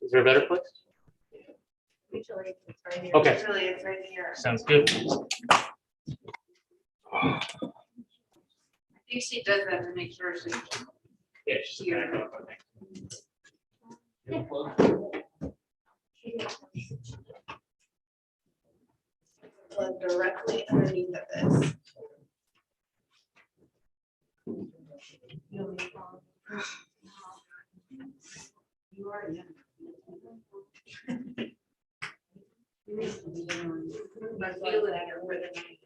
Is there a better place? Usually it's right here. Okay. Usually it's right here. Sounds good. I think she does that to make sure she. Yeah, she's a back up, I think. Plug directly underneath of this. You are, yeah. I feel it over the night.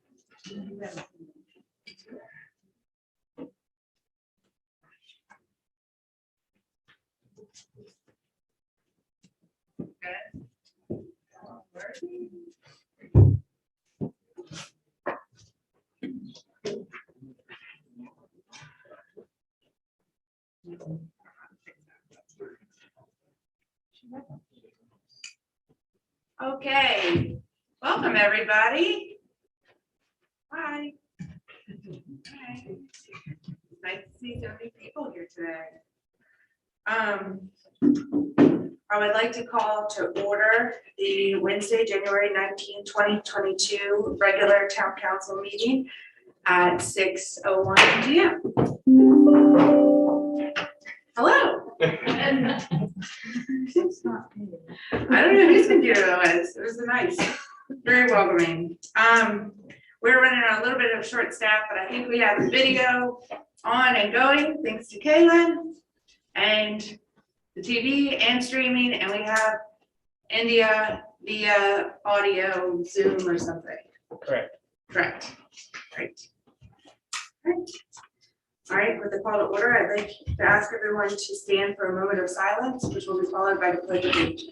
Okay, welcome everybody. Hi. Hi. Nice to see so many people here today. I would like to call to order the Wednesday, January 19, 2022 regular town council meeting at 6:01 p.m. Hello. I don't know whose computer that was. It was nice, very welcoming. We're running on a little bit of short staff, but I think we have the video on and going, thanks to Kaylin, and the TV and streaming, and we have India via audio Zoom or something. Correct. Correct. Right. Right. All right, with the call to order, I'd like to ask everyone to stand for a moment of silence, which will be followed by the pledge of allegiance.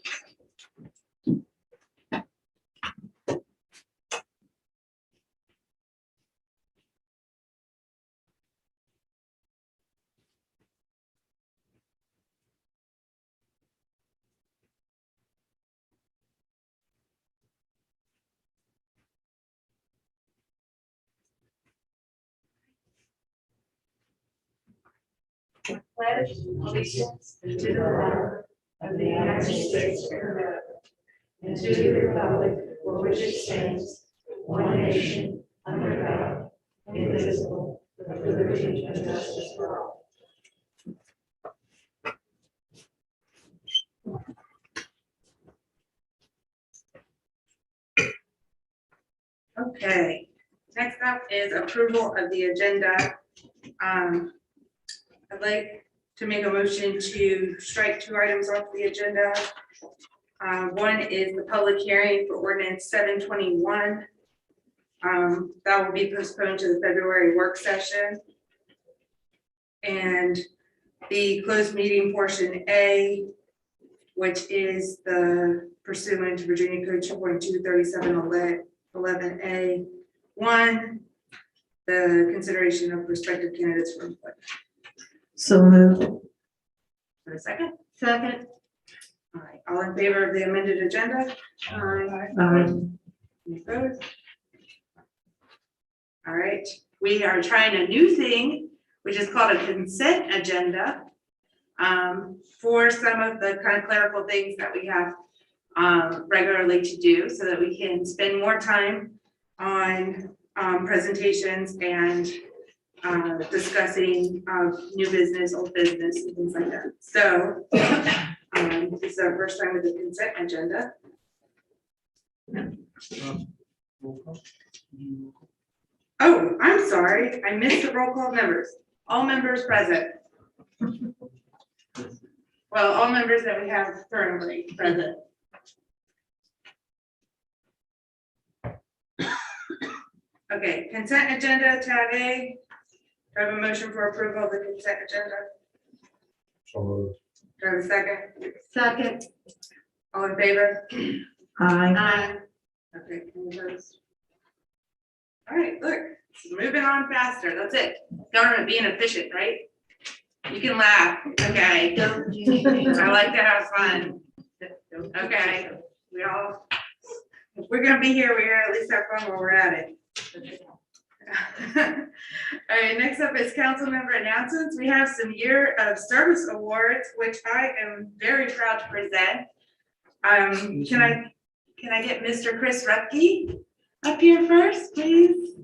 Pledge allegiance to the flag of the United States of America and to the republic for which it stands, one nation, under God, indivisible, with liberty and justice for all. Okay, next up is approval of the agenda. I'd like to make a motion to strike 2 items off the agenda. One is the public hearing for ordinance 721. That will be postponed to the February work session. And the closed meeting portion A, which is the pursuant to Virginia Code 2.23711A, 1, the consideration of prospective candidates for input. So moved. For a second? Second. All right, all in favor of the amended agenda? Aye. Any opposed? All right, we are trying a new thing, which is called a consent agenda, for some of the kind of clerical things that we have regularly to do, so that we can spend more time on presentations and discussing new business, old business, and things like that. So this is our first time with the consent agenda. Oh, I'm sorry, I missed the roll call members. All members present. Well, all members that we have currently present. Okay, consent agenda, tab A. Do I have a motion for approval of the consent agenda? So moved. Do I have a second? Second. All in favor? Aye. Okay, any opposed? All right, look, it's moving on faster. That's it. Government being efficient, right? You can laugh. Okay. I like to have fun. Okay. We all, if we're gonna be here, we're gonna at least have fun while we're at it. All right, next up is council member announcements. We have some year of service awards, which I am very proud to present. Can I get Mr. Chris Rupke up here first, please?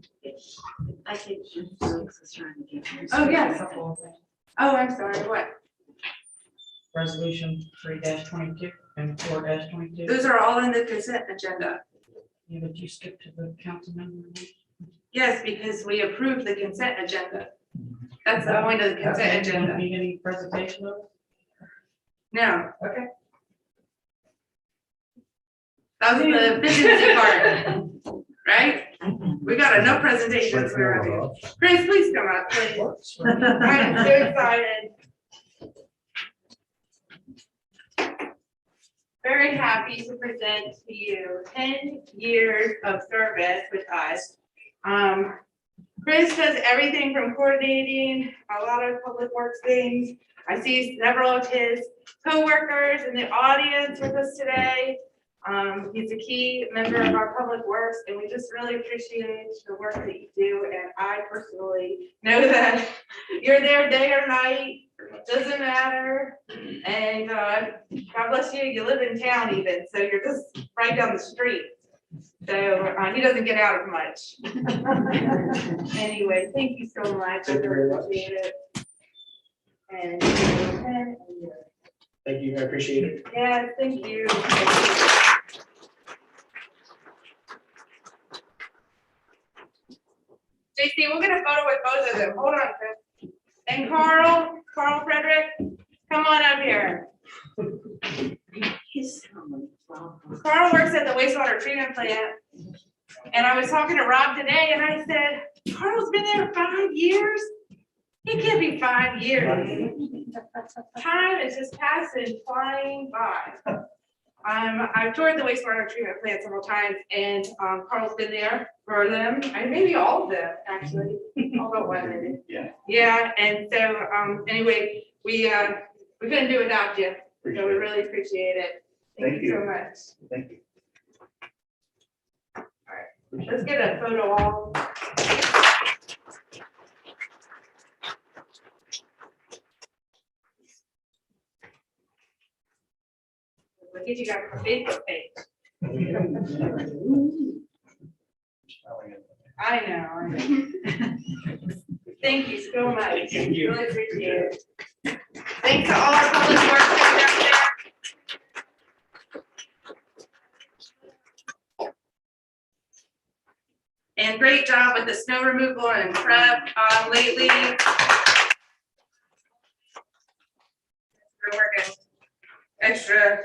I think Felix is trying to get here. Oh, yes. Oh, I'm sorry, what? Resolution 3-22 and 4-22. Those are all in the consent agenda. Yeah, but you skipped to the council member. Yes, because we approved the consent agenda. That's the point of the consent agenda. Need any presentation of it? No, Okay. that was the efficiency part, right? We got enough presentations for you. Chris, please come up, please. I'm so excited. Very happy to present to you 10 years of service with us. Chris does everything from coordinating a lot of public works things. I see several of his coworkers in the audience with us today. He's a key member of our public works, and we just really appreciate the work that you do. And I personally know that you're there day or night, doesn't matter. And God bless you, you live in town even, so you're just right down the street. So he doesn't get out of much. Anyway, thank you so much. I really appreciate it. And Thank you, I appreciate it. yeah, thank you. JC, we'll get a photo with both of them. Hold on, Chris. And Carl Frederick, come on up here. Carl works at the wastewater treatment plant. And I was talking to Rob today and I said, Carl's been there 5 years? It can't be 5 years. Time is just passing, flying by. I've toured the wastewater treatment plant several times and Carl's been there for them, and maybe all of them, actually, although one maybe. Yeah. Yeah, and so anyway, we couldn't do without you, so we really appreciate it. Thank you so much. Thank you. All right, let's get a photo all. Look at you got a Facebook page. I know. Thank you so much. Thank you. Really appreciate it. Thanks to all our public works folks out there. And great job with the snow removal and prep lately. We're working extra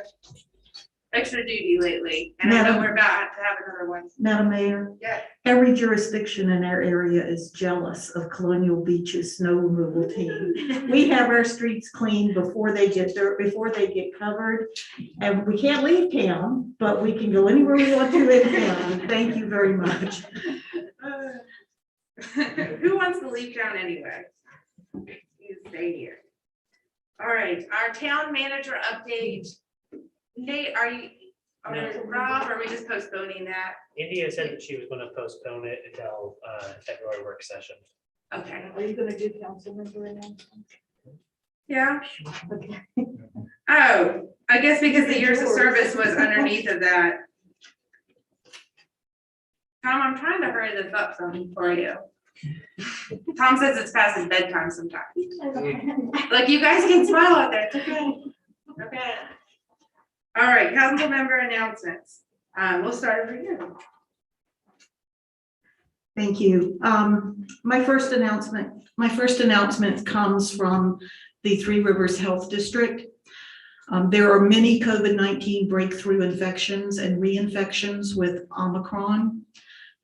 duty lately, and I know we're about to have another one. Madam Mayor, Yeah. every jurisdiction in our area is jealous of Colonial Beach's snow removal team. We have our streets cleaned before they get dirt, before they get covered. And we can't leave town, but we can go anywhere we want to in town. Thank you very much. Who wants to leave town anyway? You stay here. All right, our town manager update. Nate, No. Rob, are we just postponing that? India said that she was gonna postpone it until February work session. Okay, Are you gonna do council member announcements? yeah. Oh, I guess because the years of service was underneath of that. Tom, I'm trying to hurry this up some for you. Tom says it's past his bedtime sometimes. Like, you guys can smile out there, it's okay. Okay. All right, council member announcements. We'll start over here. Thank you. My first announcement comes from the Three Rivers Health District. There are many COVID-19 breakthrough infections and reinfections with Omicron.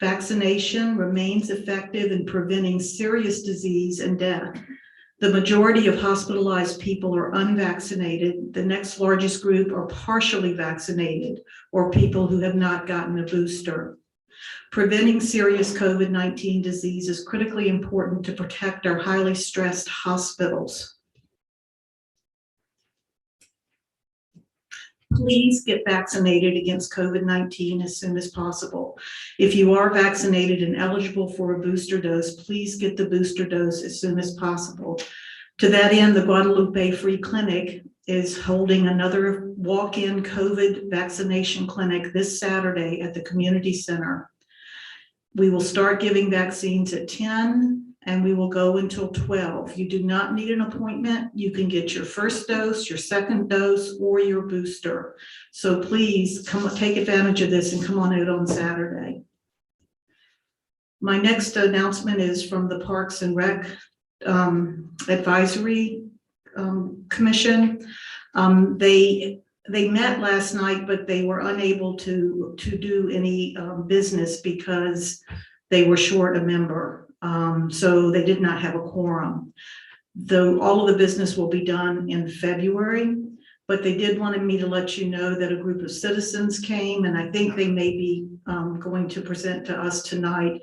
Vaccination remains effective in preventing serious disease and death. The majority of hospitalized people are unvaccinated. The next largest group are partially vaccinated or people who have not gotten a booster. Preventing serious COVID-19 disease is critically important to protect our highly stressed hospitals. Please get vaccinated against COVID-19 as soon as possible. If you are vaccinated and eligible for a booster dose, please get the booster dose as soon as possible. To that end, the Guadalupe Free Clinic is holding another walk-in COVID vaccination clinic this Saturday at the community center. We will start giving vaccines at 10 and we will go until 12. You do not need an appointment. You can get your first dose, your second dose, or your booster. So please come take advantage of this and come on out on Saturday. My next announcement is from the Parks and Rec Advisory Commission. They met last night, but they were unable to do any business because they were short a member. So they did not have a quorum. Though all of the business will be done in February, but they did want me to let you know that a group of citizens came, and I think they may be going to present to us tonight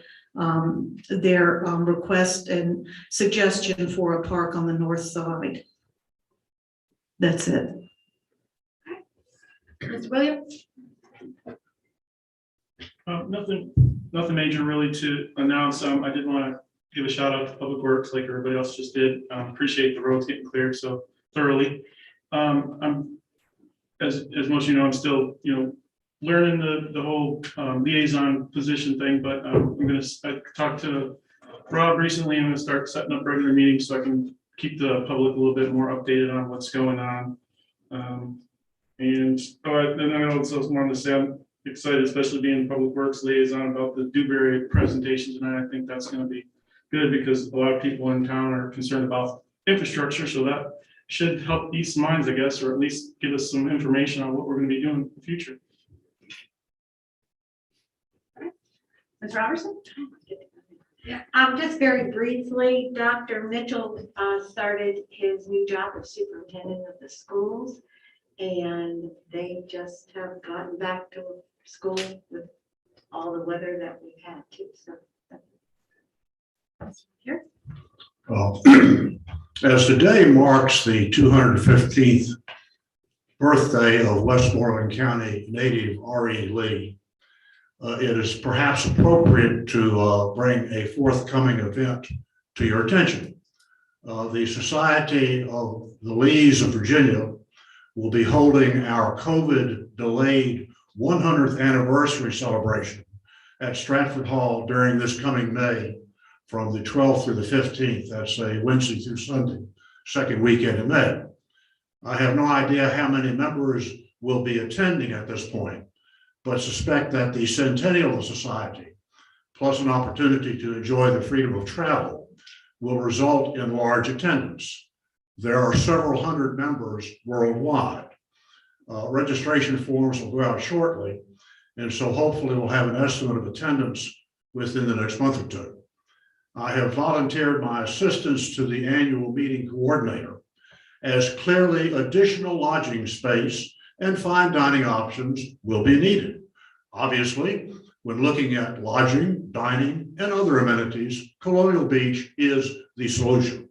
their request and suggestion for a park on the north side. That's it. Mr. Williams? Nothing major really to announce. I did want to give a shout out to Public Works like everybody else just did. Appreciate the roads getting cleared so thoroughly. I'm, as most of you know, I'm still, learning the whole liaison position thing, but I talked to Rob recently and I'm gonna start setting up regular meetings so I can keep the public a little bit more updated on what's going on. And I also wanted to say I'm excited, especially being Public Works liaison, about the Dewberry presentation tonight. I think that's going to be good because a lot of people in town are concerned about infrastructure, so that should help ease minds, I guess, or at least give us some information on what we're going to be doing in the future. Ms. Robertson? Just very briefly, Dr. Mitchell started his new job as superintendent of the schools, and they just have gotten back to school with all the weather that we've had too. So that's here. Well, as today marks the 215th birthday of Westmoreland County native R.E. Lee, it is perhaps appropriate to bring a forthcoming event to your attention. The Society of the Lees of Virginia will be holding our COVID-delayed 100th anniversary celebration at Stratford Hall during this coming May from the 12th through the 15th. That's a Wednesday through Sunday, second weekend in May. I have no idea how many members will be attending at this point, but suspect that the centennial of the society, plus an opportunity to enjoy the freedom of travel, will result in large attendance. There are several hundred members worldwide. Registration forms will go out shortly, and so hopefully we'll have an estimate of attendance within the next month or two. I have volunteered my assistance to the annual meeting coordinator, as clearly additional lodging space and fine dining options will be needed. Obviously, when looking at lodging, dining, and other amenities, Colonial Beach is the solution.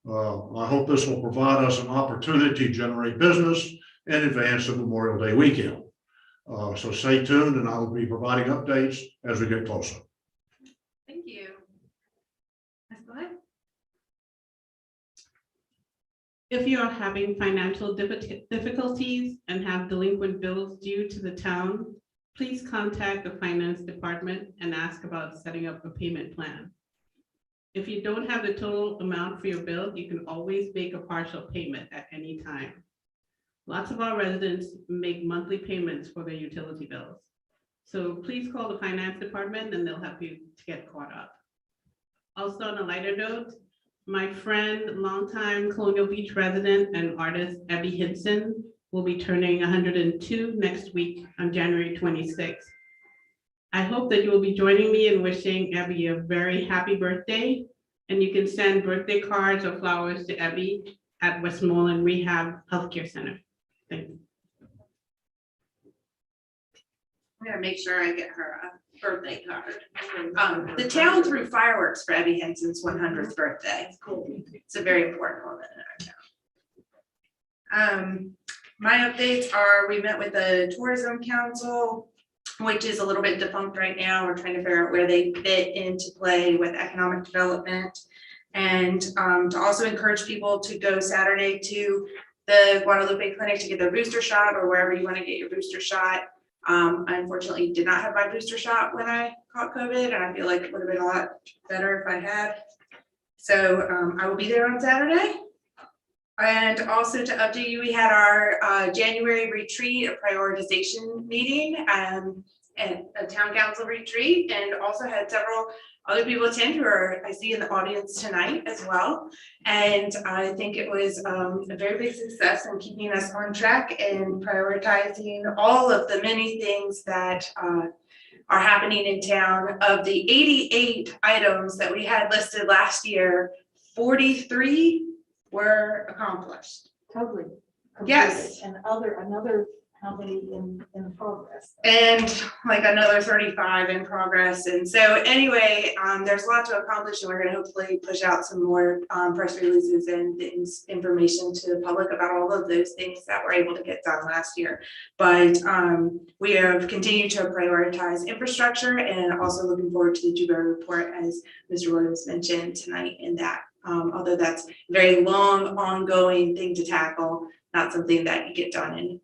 I hope this will provide us an opportunity to generate business in advance of Memorial Day weekend. So stay tuned and I will be providing updates as we get closer. Thank you. Ms. Glenn? If you are having financial difficulties and have delinquent bills due to the town, please contact the finance department and ask about setting up a payment plan. If you don't have the total amount for your bill, you can always make a partial payment at any time. Lots of our residents make monthly payments for their utility bills. So please call the finance department and they'll help you to get caught up. Also, on a lighter note, my friend, longtime Colonial Beach resident and artist Abby Hinson will be turning 102 next week on January 26th. I hope that you will be joining me in wishing Abby a very happy birthday, and you can send birthday cards or flowers to Abby at Westmoreland Rehab Healthcare Center. Thank you. I'm gonna make sure I get her a birthday card. The town threw fireworks for Abby Henson's 100th birthday. It's cool. It's a very important moment in our town. My updates are, we met with the Tourism Council, which is a little bit defunct right now. We're trying to figure out where they fit into play with economic development. And to also encourage people to go Saturday to the Guadalupe Clinic to get their booster shot, or wherever you want to get your booster shot. I unfortunately did not have my booster shot when I caught COVID, and I feel like it would have been a lot better if I had. So I will be there on Saturday. And also to update you, we had our January retreat, a prioritization meeting, and a town council retreat, and also had several other people attend who are, I see in the audience tonight as well. And I think it was a very big success in keeping us on track and prioritizing all of the many things that are happening in town. Of the 88 items that we had listed last year, 43 were accomplished. Totally. Yes. And another, how many in progress? And like another 35 in progress. And so anyway, there's a lot to accomplish, and we're going to hopefully push out some more press releases and things, information to the public about all of those things that were able to get done last year. But we have continued to prioritize infrastructure, and also looking forward to the Dewberry report, as Mr. Williams mentioned tonight, in that. Although that's a very long, ongoing thing to tackle, not something that you get done in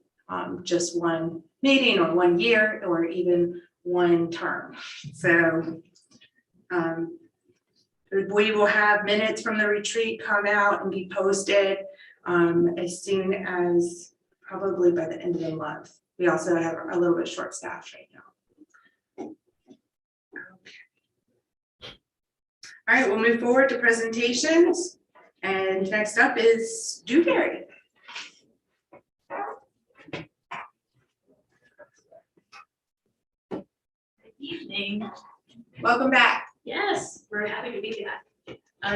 just one meeting or 1 year or even one term. So we will have minutes from the retreat come out and be posted as soon as probably by the end of the month. We also have a little bit short staffed right now. All right, we'll move forward to presentations. And next up is Dewberry. Evening. Welcome back. Yes, we're happy to be back.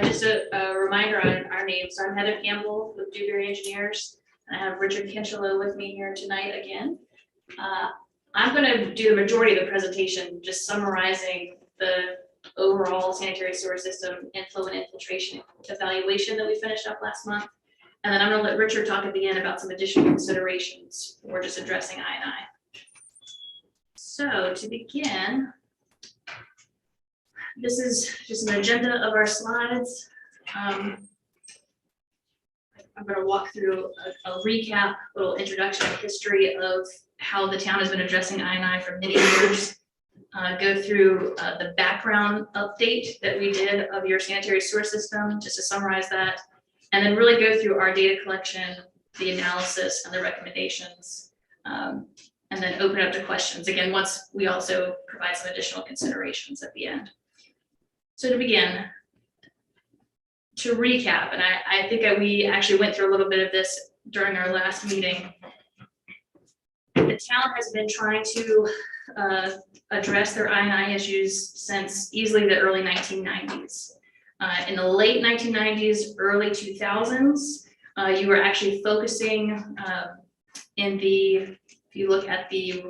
Just a reminder on our names. So I'm Heather Campbell with Dewberry Engineers, and I have Richard Kinchelow with me here tonight again. I'm going to do the majority of the presentation, just summarizing the overall sanitary sewer system inflow and infiltration evaluation that we finished up last month. And then I'm going to let Richard talk at the end about some additional considerations. We're just addressing I&I. So to begin, this is just an agenda of our slides. I'm going to walk through a recap, little introduction and history of how the town has been addressing I&I for many years. Go through the background update that we did of your sanitary sewer system, just to summarize that, and then really go through our data collection, the analysis, and the recommendations. And then open up to questions. Again, once we also provide some additional considerations at the end. So to begin, to recap, and I think we actually went through a little bit of this during our last meeting. The town has been trying to address their I&I issues since easily the early 1990s. In the late 1990s, early 2000s, you were actually focusing in the, if you look at the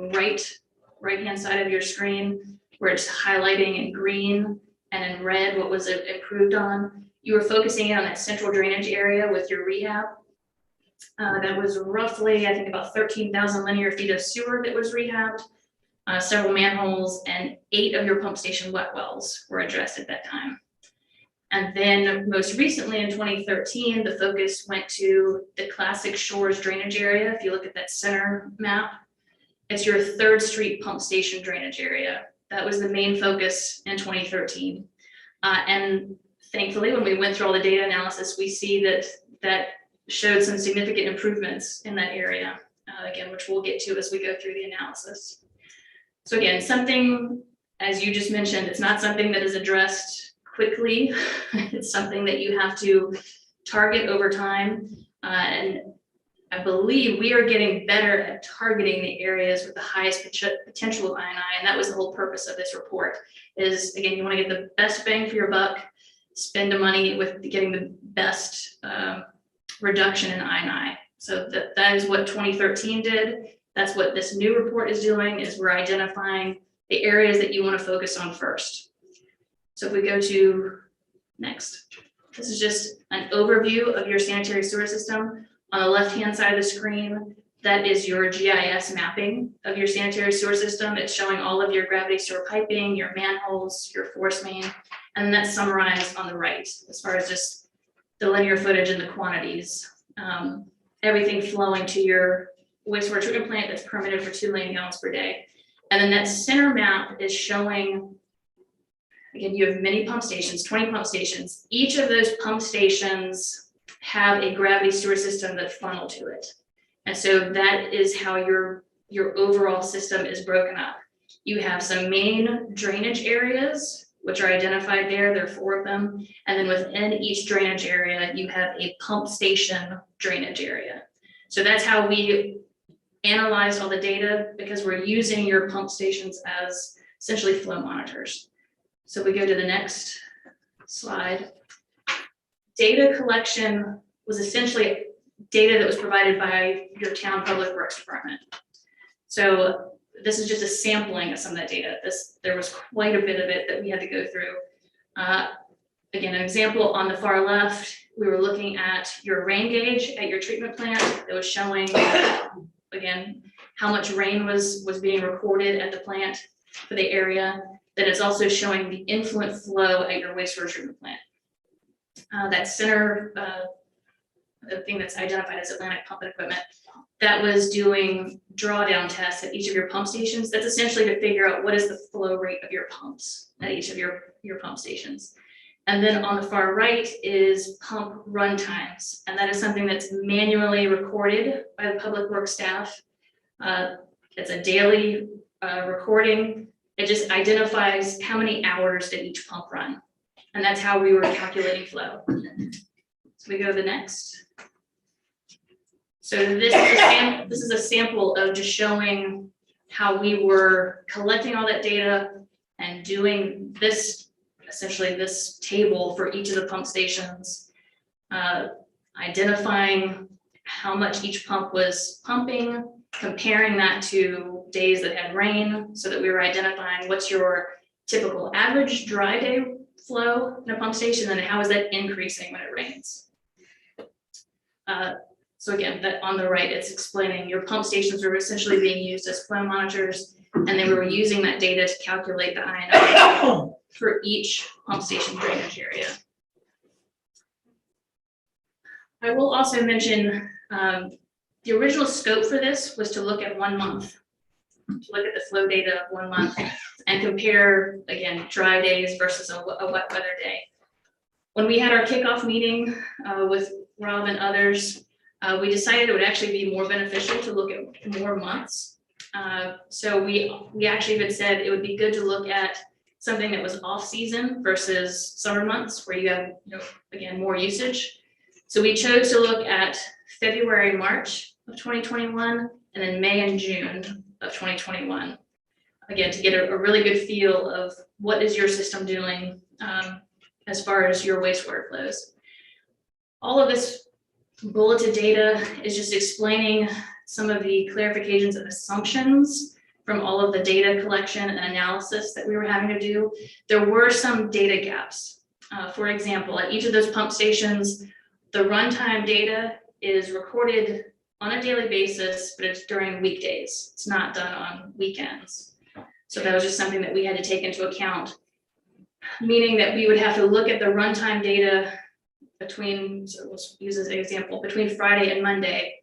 right-hand side of your screen, where it's highlighting in green and in red what was improved on, you were focusing in on that central drainage area with your rehab. That was roughly, I think, about 13,000 linear feet of sewer that was rehabbed, several manholes, and 8 of your pump station wet wells were addressed at that time. And then most recently in 2013, the focus went to the classic Shores drainage area. If you look at that center map, it's your 3rd Street pump station drainage area. That was the main focus in 2013. And thankfully, when we went through all the data analysis, we see that showed some significant improvements in that area, again, which we'll get to as we go through the analysis. So again, something, as you just mentioned, it's not something that is addressed quickly. It's something that you have to target over time. And I believe we are getting better at targeting the areas with the highest potential of I&I, and that was the whole purpose of this report, is, again, you want to get the best bang for your buck, spend the money with getting the best reduction in I&I. So that is what 2013 did. That's what this new report is doing, is we're identifying the areas that you want to focus on first. So if we go to next, this is just an overview of your sanitary sewer system. On the left-hand side of the screen, that is your GIS mapping of your sanitary sewer system. It's showing all of your gravity sewer piping, your manholes, your force main, and then that's summarized on the right as far as just the linear footage and the quantities. Everything flowing to your wastewater treatment plant that's permitted for 2 million gallons per day. And then that center map is showing, again, you have many pump stations, 20 pump stations. Each of those pump stations have a gravity sewer system that funnel to it. And so that is how your overall system is broken up. You have some main drainage areas, which are identified there. There are 4 of them. And then within each drainage area, you have a pump station drainage area. So that's how we analyzed all the data, because we're using your pump stations as essentially flow monitors. So we go to the next slide. Data collection was essentially data that was provided by your town public works department. So this is just a sampling of some of that data. There was quite a bit of it that we had to go through. Again, an example on the far left, we were looking at your rain gauge at your treatment plant that was showing, again, how much rain was being recorded at the plant for the area. That it's also showing the influent flow at your wastewater treatment plant. That center, the thing that's identified as Atlantic Pump and Equipment, that was doing drawdown tests at each of your pump stations. That's essentially to figure out what is the flow rate of your pumps at each of your pump stations. And then on the far right is pump run times. And that is something that's manually recorded by the public works staff. It's a daily recording. It just identifies how many hours did each pump run. And that's how we were calculating flow. So we go to the next. So this is a sample of just showing how we were collecting all that data and doing this, essentially this table for each of the pump stations, identifying how much each pump was pumping, comparing that to days that had rain, so that we were identifying what's your typical average dry day flow in a pump station, and how is that increasing when it rains. So again, that on the right, it's explaining your pump stations were essentially being used as flow monitors, and they were using that data to calculate the INI for each pump station drainage area. I will also mention the original scope for this was to look at 1 month, to look at the flow data of 1 month and compare, again, dry days versus a wet weather day. When we had our kickoff meeting with Rob and others, we decided it would actually be more beneficial to look at more months. So we actually even said it would be good to look at something that was off season versus summer months, where you have, again, more usage. So we chose to look at February, March of 2021, and then May and June of 2021. Again, to get a really good feel of what is your system doing as far as your wastewater flows. All of this bulleted data is just explaining some of the clarifications and assumptions from all of the data collection and analysis that we were having to do. There were some data gaps. For example, at each of those pump stations, the runtime data is recorded on a daily basis, but it's during weekdays. It's not done on weekends. So that was just something that we had to take into account, meaning that we would have to look at the runtime data between, so let's use as an example, between Friday and Monday,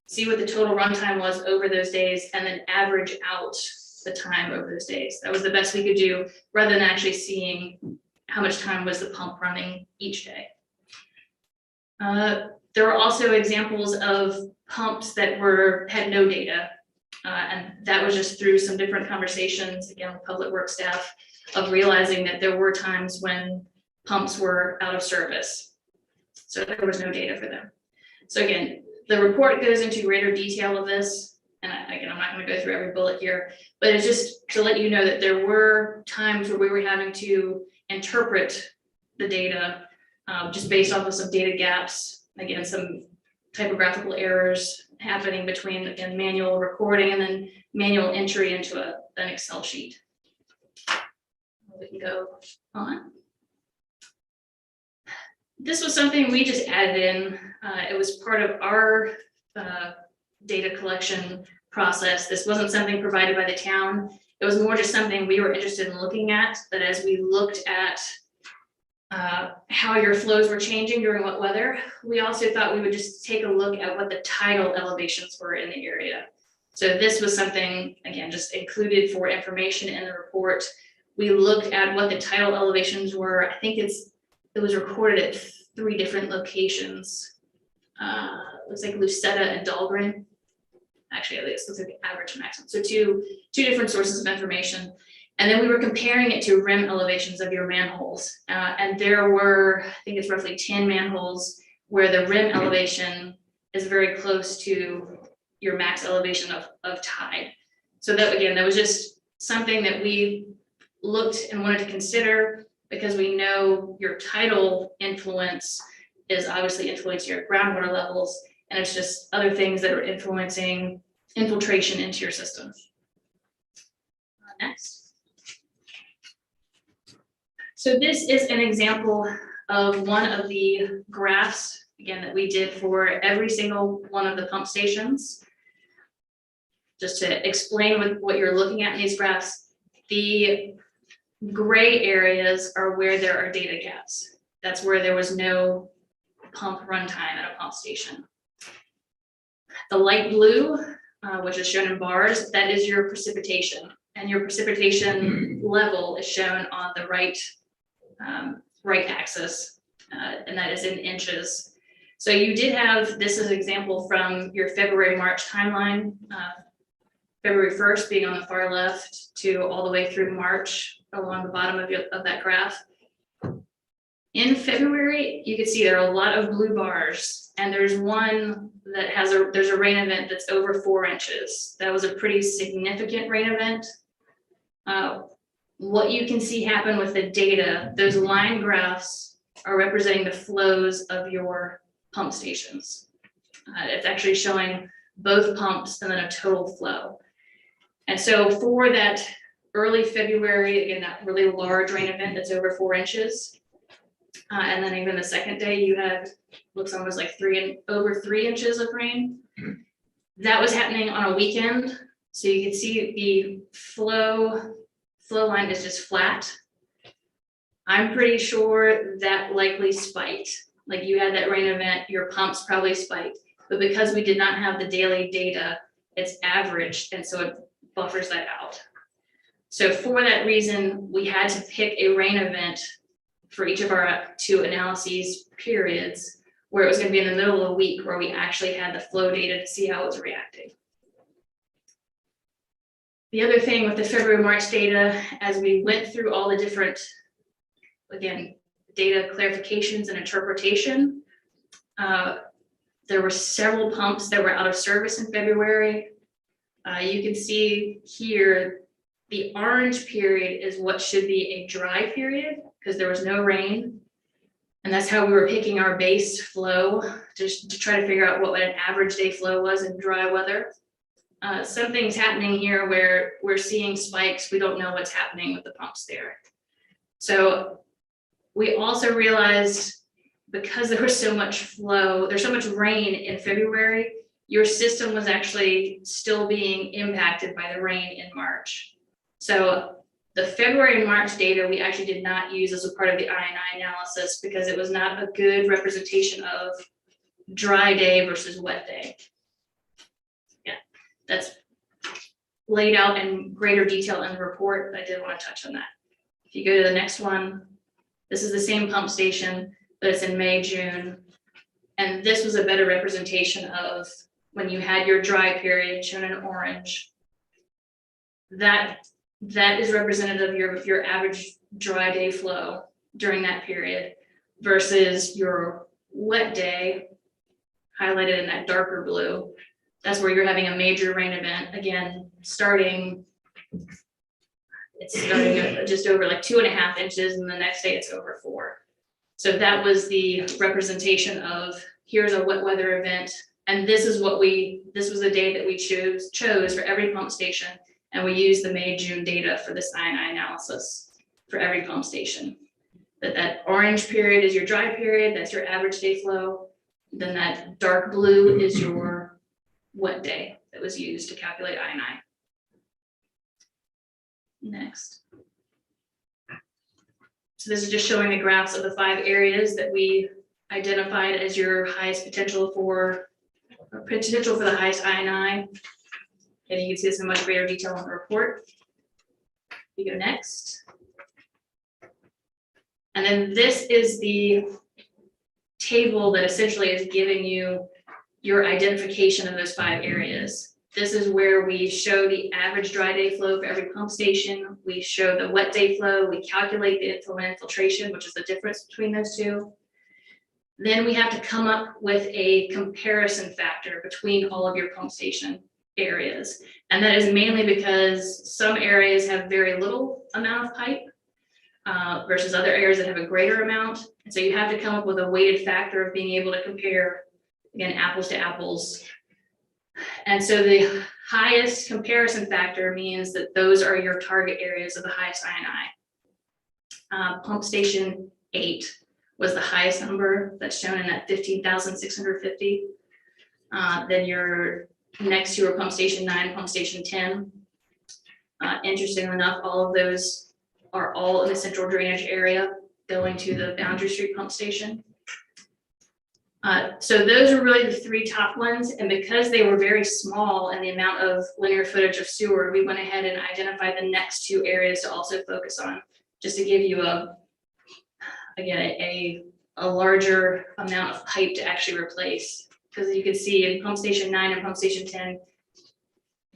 see what the total runtime was over those days, and then average out the time over those days. That was the best we could do, rather than actually seeing how much time was the pump running each day. There were also examples of pumps that had no data, and that was just through some different conversations, again, with public works staff, of realizing that there were times when pumps were out of service. So there was no data for them. So again, the report goes into greater detail of this. And again, I'm not going to go through every bullet here, but it's just to let you know that there were times where we were having to interpret the data just based off of some data gaps. Again, some typographical errors happening between, again, manual recording and then manual entry into an Excel sheet. We can go on. This was something we just added in. It was part of our data collection process. This wasn't something provided by the town. It was more just something we were interested in looking at, that as we looked at how your flows were changing during what weather, we also thought we would just take a look at what the tidal elevations were in the area. So this was something, again, just included for information in the report. We looked at what the tidal elevations were. I think it was recorded at 3 different locations. Looks like Lucetta and Dahlgren. Actually, this looks like the average maximum. So two different sources of information. And then we were comparing it to rim elevations of your manholes. And there were, I think it's roughly 10 manholes where the rim elevation is very close to your max elevation of tide. So that, again, that was just something that we looked and wanted to consider, because we know your tidal influence is obviously influencing your groundwater levels, and it's just other things that are influencing infiltration into your system. Next. So this is an example of one of the graphs, again, that we did for every single one of the pump stations. Just to explain what you're looking at in these graphs, the gray areas are where there are data gaps. That's where there was no pump runtime at a pump station. The light blue, which is shown in bars, that is your precipitation, and your precipitation level is shown on the right axis, and that is in inches. So you did have, this is an example from your February-March timeline, February 1st being on the far left to all the way through March along the bottom of that graph. In February, you can see there are a lot of blue bars, and there's one that has there's a rain event that's over 4 inches. That was a pretty significant rain event. What you can see happen with the data, those line graphs are representing the flows of your pump stations. It's actually showing both pumps and then a total flow. And so for that early February, again, that really large rain event that's over 4 inches, and then even the second day you had, looks almost like over 3 inches of rain. That was happening on a weekend. So you can see the flow line is just flat. I'm pretty sure that likely spiked. Like you had that rain event, your pumps probably spiked, but because we did not have the daily data, it's averaged, and so it buffers that out. So for that reason, we had to pick a rain event for each of our 2 analyses periods, where it was going to be in the middle of the week, where we actually had the flow data to see how it was reacting. The other thing with the February-March data, as we went through all the different, again, data clarifications and interpretation, there were several pumps that were out of service in February. You can see here, the orange period is what should be a dry period because there was no rain. And that's how we were picking our base flow, just to try to figure out what an average day flow was in dry weather. Something's happening here where we're seeing spikes. We don't know what's happening with the pumps there. So we also realized, because there was so much flow, there's so much rain in February, your system was actually still being impacted by the rain in March. So the February and March data, we actually did not use as a part of the INI analysis because it was not a good representation of dry day versus wet day. Yeah, that's laid out in greater detail in the report, but I did want to touch on that. If you go to the next one, this is the same pump station, but it's in May, June. And this was a better representation of when you had your dry period shown in orange. That is representative of your average dry day flow during that period versus your wet day highlighted in that darker blue. That's where you're having a major rain event, again, starting at just over like 2.5 inches, and the next day it's over 4. So that was the representation of, here's a wet weather event, and this was the day that we chose for every pump station, and we used the May, June data for this INI analysis for every pump station. That orange period is your dry period, that's your average day flow. Then that dark blue is your wet day that was used to calculate INI. Next. So this is just showing the graphs of the 5 areas that we identified as your highest potential for the highest INI. And you can see this in much greater detail in the report. You go next. And then this is the table that essentially is giving you your identification of those 5 areas. This is where we show the average dry day flow for every pump station. We show the wet day flow. We calculate the inflow and infiltration, which is the difference between those two. Then we have to come up with a comparison factor between all of your pump station areas. And that is mainly because some areas have very little amount of pipe versus other areas that have a greater amount. And so you have to come up with a weighted factor of being able to compare, again, apples to apples. And so the highest comparison factor means that those are your target areas of the highest INI. Pump station 8 was the highest number that's shown in that 15,650. Then your next to are pump station 9, pump station 10. Interestingly enough, all of those are all in the central drainage area going to the Boundary Street pump station. So those are really the 3 top ones. And because they were very small in the amount of linear footage of sewer, we went ahead and identified the next 2 areas to also focus on, just to give you a larger amount of pipe to actually replace. Because you can see in pump station 9 and pump station 10,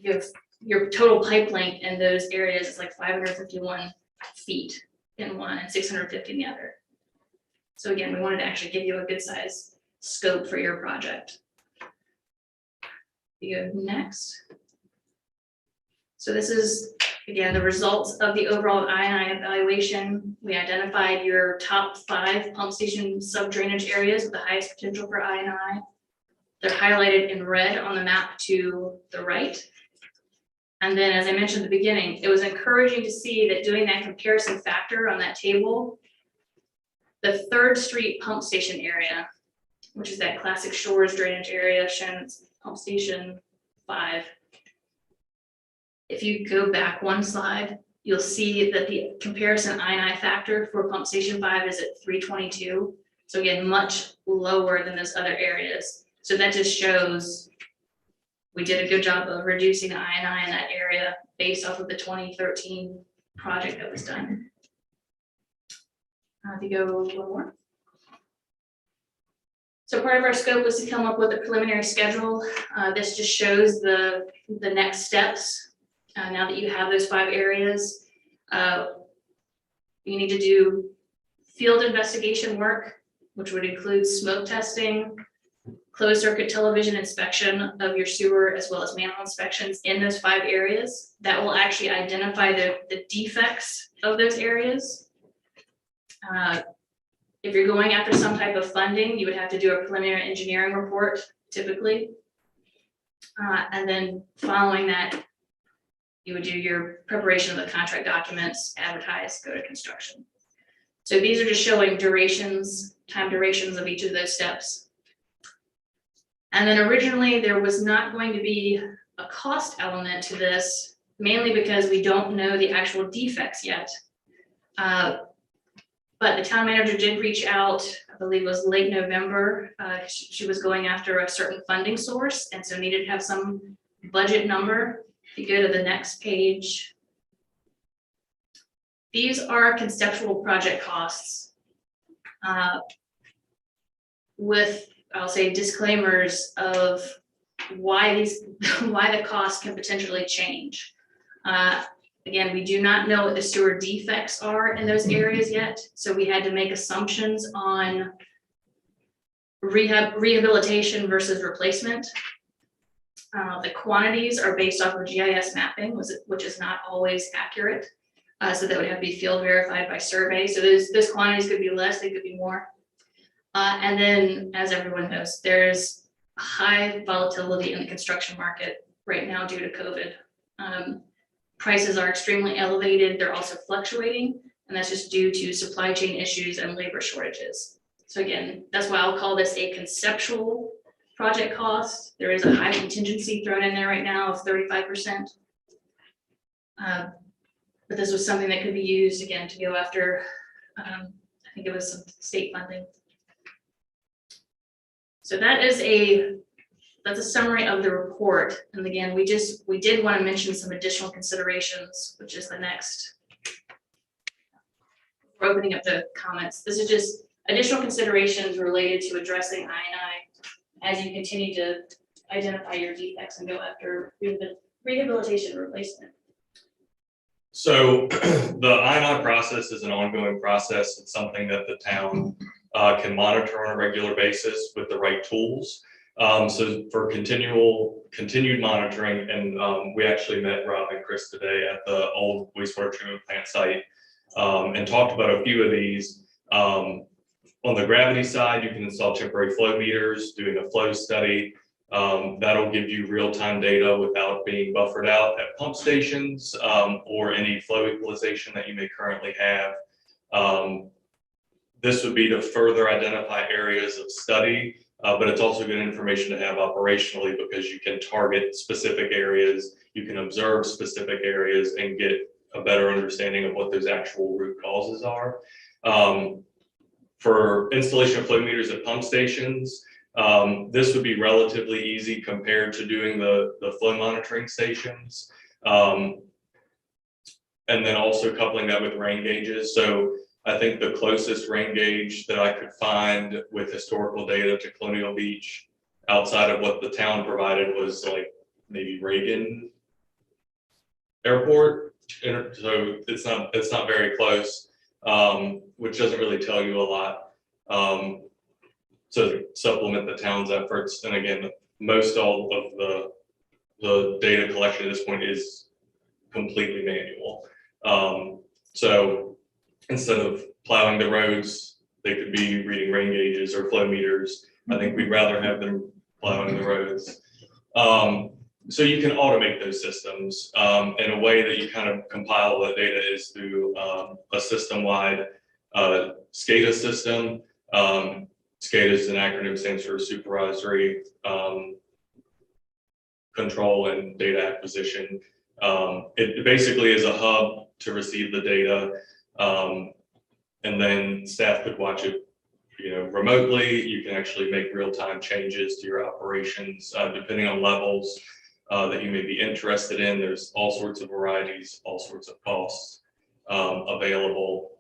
you have your total pipe length in those areas is like 551 feet in one and 650 in the other. So again, we wanted to actually give you a good size scope for your project. You go next. So this is, again, the results of the overall INI evaluation. We identified your top 5 pump station sub-drainage areas with the highest potential for INI. They're highlighted in red on the map to the right. And then, as I mentioned at the beginning, it was encouraging to see that doing that comparison factor on that table, the 3rd Street pump station area, which is that classic shores drainage area shown as pump station 5. If you go back one slide, you'll see that the comparison INI factor for pump station 5 is at 322. So again, much lower than those other areas. So that just shows we did a good job of reducing the INI in that area based off of the 2013 project that was done. If you go a little more. So part of our scope was to come up with a preliminary schedule. This just shows the next steps. Now that you have those 5 areas, you need to do field investigation work, which would include smoke testing, closed circuit television inspection of your sewer, as well as manhole inspections in those 5 areas. That will actually identify the defects of those areas. If you're going after some type of funding, you would have to do a preliminary engineering report typically. And then following that, you would do your preparation of the contract documents, advertise, go to construction. So these are just showing durations, time durations of each of those steps. And then originally there was not going to be a cost element to this, mainly because we don't know the actual defects yet. But the town manager did reach out, I believe it was late November. She was going after a certain funding source and so needed to have some budget number. If you go to the next page, these are conceptual project costs with, I'll say, disclaimers of why the cost can potentially change. Again, we do not know what the sewer defects are in those areas yet, so we had to make assumptions on rehabilitation versus replacement. The quantities are based off of GIS mapping, which is not always accurate. So that would have to be field verified by survey. So those quantities could be less, they could be more. And then, as everyone knows, there's high volatility in the construction market right now due to COVID. Prices are extremely elevated. They're also fluctuating, and that's just due to supply chain issues and labor shortages. So again, that's why I'll call this a conceptual project cost. There is a high contingency thrown in there right now of 35%. But this was something that could be used again to go after, I think it was some state funding. So that's a summary of the report. And again, we did want to mention some additional considerations, which is the next. We're opening up the comments. This is just additional considerations related to addressing I&I as you continue to identify your defects and go after rehabilitation and replacement. So the I&I process is an ongoing process. It's something that the town can monitor on a regular basis with the right tools. So for continued monitoring, and we actually met Rob and Chris today at the old wastewater treatment plant site and talked about a few of these. On the gravity side, you can install temporary flow meters, doing a flow study. That'll give you real-time data without being buffered out at pump stations or any flow equalization that you may currently have. This would be to further identify areas of study, but it's also good information to have operationally because you can target specific areas, you can observe specific areas and get a better understanding of what those actual root causes are. For installation of flow meters at pump stations, this would be relatively easy compared to doing the flow monitoring stations. And then also coupling that with rain gauges. So I think the closest rain gauge that I could find with historical data to Colonial Beach outside of what the town provided was like maybe Reagan Airport. So it's not very close, which doesn't really tell you a lot. To supplement the town's efforts. And again, most all of the data collection at this point is completely manual. So instead of plowing the roads, they could be reading rain gauges or flow meters. I think we'd rather have them plowing the roads. So you can automate those systems. In a way that you kind of compile the data is through a system-wide SCADA system. SCADA is an acronym, stands for Supervisory Control and Data Acquisition. It basically is a hub to receive the data, and then staff could watch it, remotely. You can actually make real-time changes to your operations depending on levels that you may be interested in. There's all sorts of varieties, all sorts of costs available.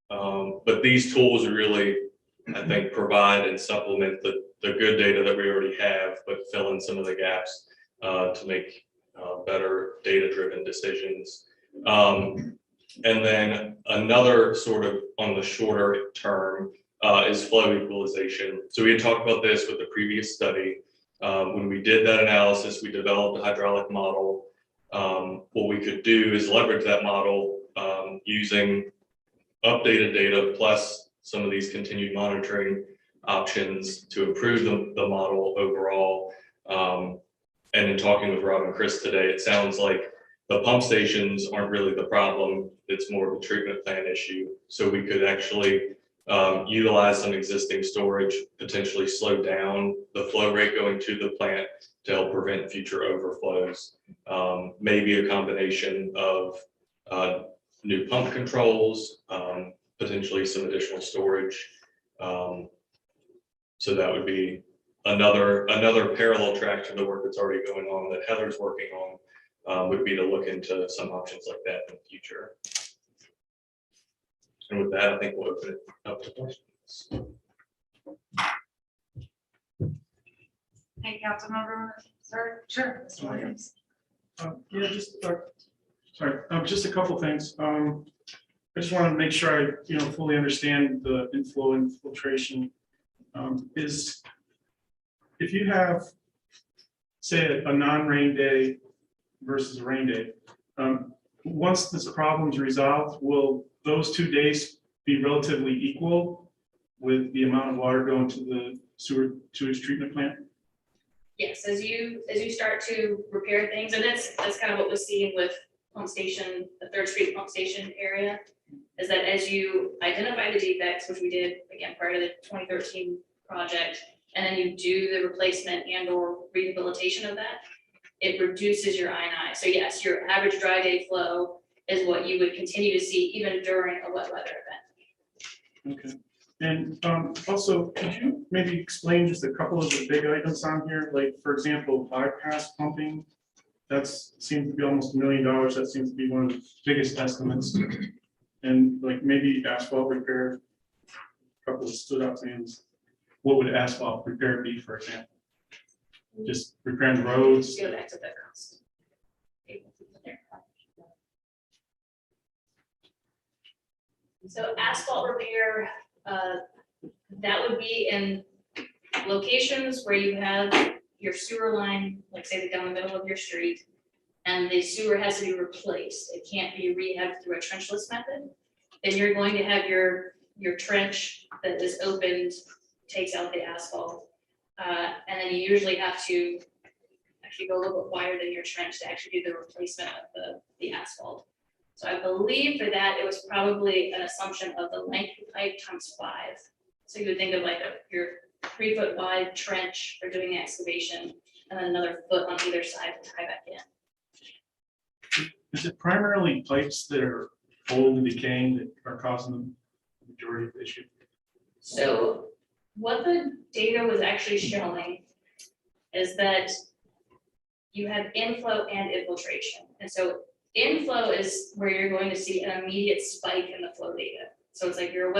But these tools really, I think, provide and supplement the good data that we already have, but fill in some of the gaps to make better data-driven decisions. And then another sort of on the shorter term is flow equalization. So we had talked about this with the previous study. When we did that analysis, we developed a hydraulic model. What we could do is leverage that model using updated data plus some of these continued monitoring options to improve the model overall. And in talking with Rob and Chris today, it sounds like the pump stations aren't really the problem. It's more of a treatment plant issue. So we could actually utilize some existing storage, potentially slow down the flow rate going to the plant to help prevent future overflows. Maybe a combination of new pump controls, potentially some additional storage. So that would be another parallel track to the work that's already going on that Heather's working on, would be to look into some options like that in the future. And with that, I think we'll open it up to questions. Hey, Councilmember, sir, sure, Mr. Williams. Yeah, just a couple things. I just want to make sure I, fully understand the inflow and infiltration. Is if you have, say, a non-rain day versus a rain day, once this problem is resolved, will those 2 days be relatively equal with the amount of water going to the sewage treatment plant? Yes, as you start to repair things, and that's kind of what we're seeing with pump station, the 3rd Street pump station area, is that as you identify the defects, which we did again prior to the 2013 project, and then you do the replacement and or rehabilitation of that, it reduces your I&I. So yes, your average dry day flow is what you would continue to see even during a wet weather event. Okay, and also, could you maybe explain just a couple of the big items on here, like, for example, bypass pumping? That's seems to be almost $1 million, that seems to be one of the biggest estimates. And like maybe asphalt repair, a couple that stood out to me, is what would asphalt repair be, for example? Just repairing roads? Go back to the cost. So asphalt repair, that would be in locations where you have your sewer line, like say down the middle of your street, and the sewer has to be replaced. It can't be rehabbed through a trenchless method. Then you're going to have your trench that is opened, takes out the asphalt. And then you usually have to actually go a little bit wider than your trench to actually do the replacement of the asphalt. So I believe for that, it was probably an assumption of the length of pipe times 5. So you would think of like your 3 foot wide trench for doing the excavation, and then another foot on either side to tie back in. Is it primarily pipes that are old and decaying that are causing the majority of the issue? So what the data was actually showing is that you have inflow and infiltration. And so inflow is where you're going to see an immediate spike in the flow data. So it's like your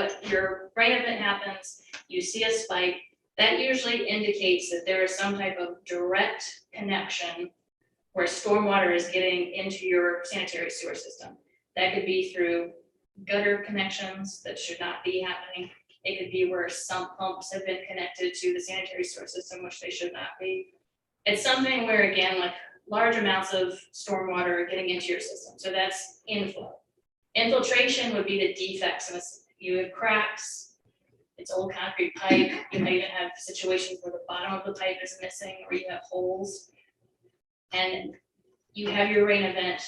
rain event happens, you see a spike, that usually indicates that there is some type of direct connection where stormwater is getting into your sanitary sewer system. That could be through gutter connections that should not be happening. It could be where sump pumps have been connected to the sanitary sewer system, which they should not be. It's something where, again, like large amounts of stormwater are getting into your system. So that's inflow. Infiltration would be the defects. You have cracks, it's old concrete pipe. You might even have situations where the bottom of the pipe is missing, or you have holes. And you have your rain event,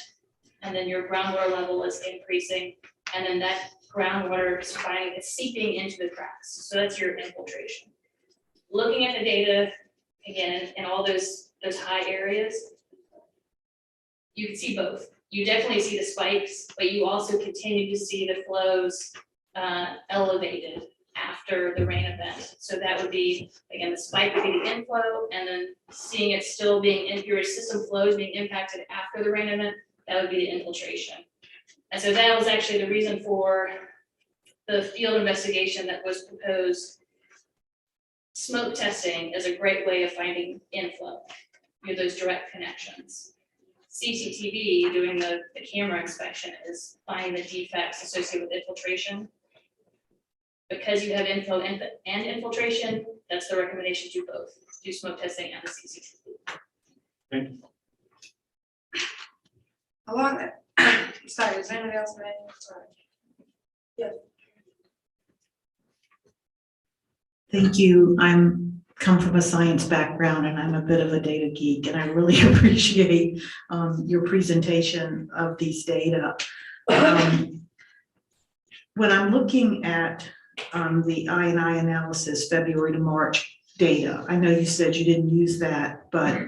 and then your groundwater level is increasing, and then that groundwater is it's seeping into the cracks. So that's your infiltration. Looking at the data, again, in all those high areas, you can see both. You definitely see the spikes, but you also continue to see the flows elevated after the rain event. So that would be, again, the spike would be the inflow, and then seeing it still being in your system flows being impacted after the rain event, that would be the infiltration. And so that was actually the reason for the field investigation that was proposed. Smoke testing is a great way of finding inflow, those direct connections. CCTV, doing the camera inspection, is finding the defects associated with infiltration. Because you have inflow and infiltration, that's the recommendation to both, do smoke testing and the CCTV. Thank you. Along that, sorry, is anybody else have anything? Sorry. Yeah. Thank you. Come from a science background and I'm a bit of a data geek, and I really appreciate your presentation of these data. When I'm looking at the I&I analysis, February to March data, I know you said you didn't use that, but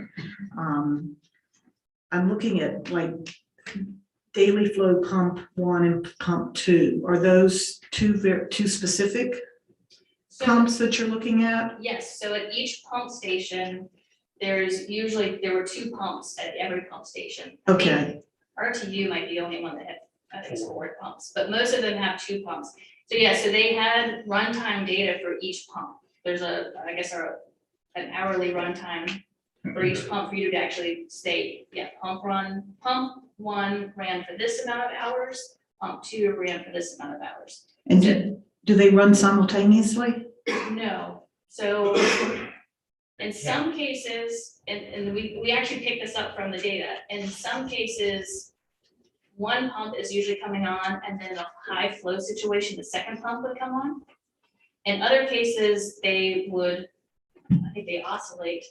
I'm looking at like daily flow pump 1 and pump 2. Are those two specific pumps that you're looking at? Yes, so at each pump station, there were 2 pumps at every pump station. Okay. RTU might be the only one that had, I think, 4 pumps, but most of them have 2 pumps. So yeah, so they had runtime data for each pump. There's an hourly runtime for each pump for you to actually state, yeah, pump 1 ran for this amount of hours, pump 2 ran for this amount of hours. And do they run simultaneously? No, so in some cases, and we actually picked this up from the data, in some cases, 1 pump is usually coming on, and then in a high flow situation, the 2nd pump would come on. In other cases, they would, I think they oscillate,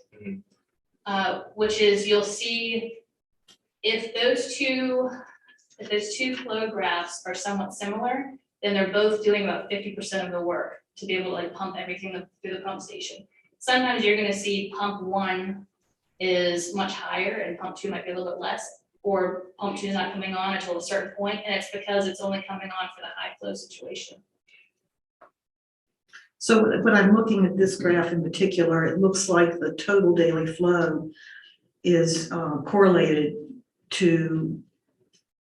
which is you'll see if those two flow graphs are somewhat similar, then they're both doing about 50% of the work to be able to like pump everything through the pump station. sometimes you're gonna see pump one is much higher and pump two might be a little bit less, or pump two is not coming on until a certain point, and it's because it's only coming on for the high flow situation. So when I'm looking at this graph in particular, it looks like the total daily flow is correlated to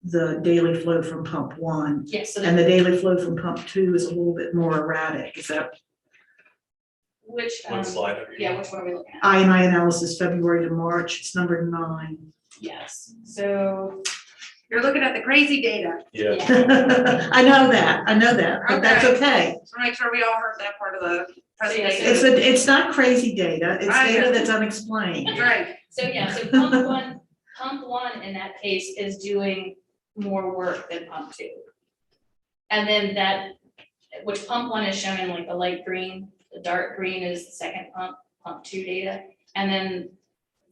the daily flow from pump one. Yes, so And the daily flow from pump two is a little bit more erratic. Is that which, What slide are you yeah, on? which one are we looking at? I&I analysis, February to March? It's number 9. Yes, so, You're looking at the crazy data. Yeah, I know that, but that's okay. Just wanna make sure we all heard that part of the presentation. It's not crazy data. It's I know. data that's unexplained. Right, so yeah, so pump one in that case is doing more work than pump two. And then that, which pump one is shown in like the light green, the dark green is the second pump two data. And then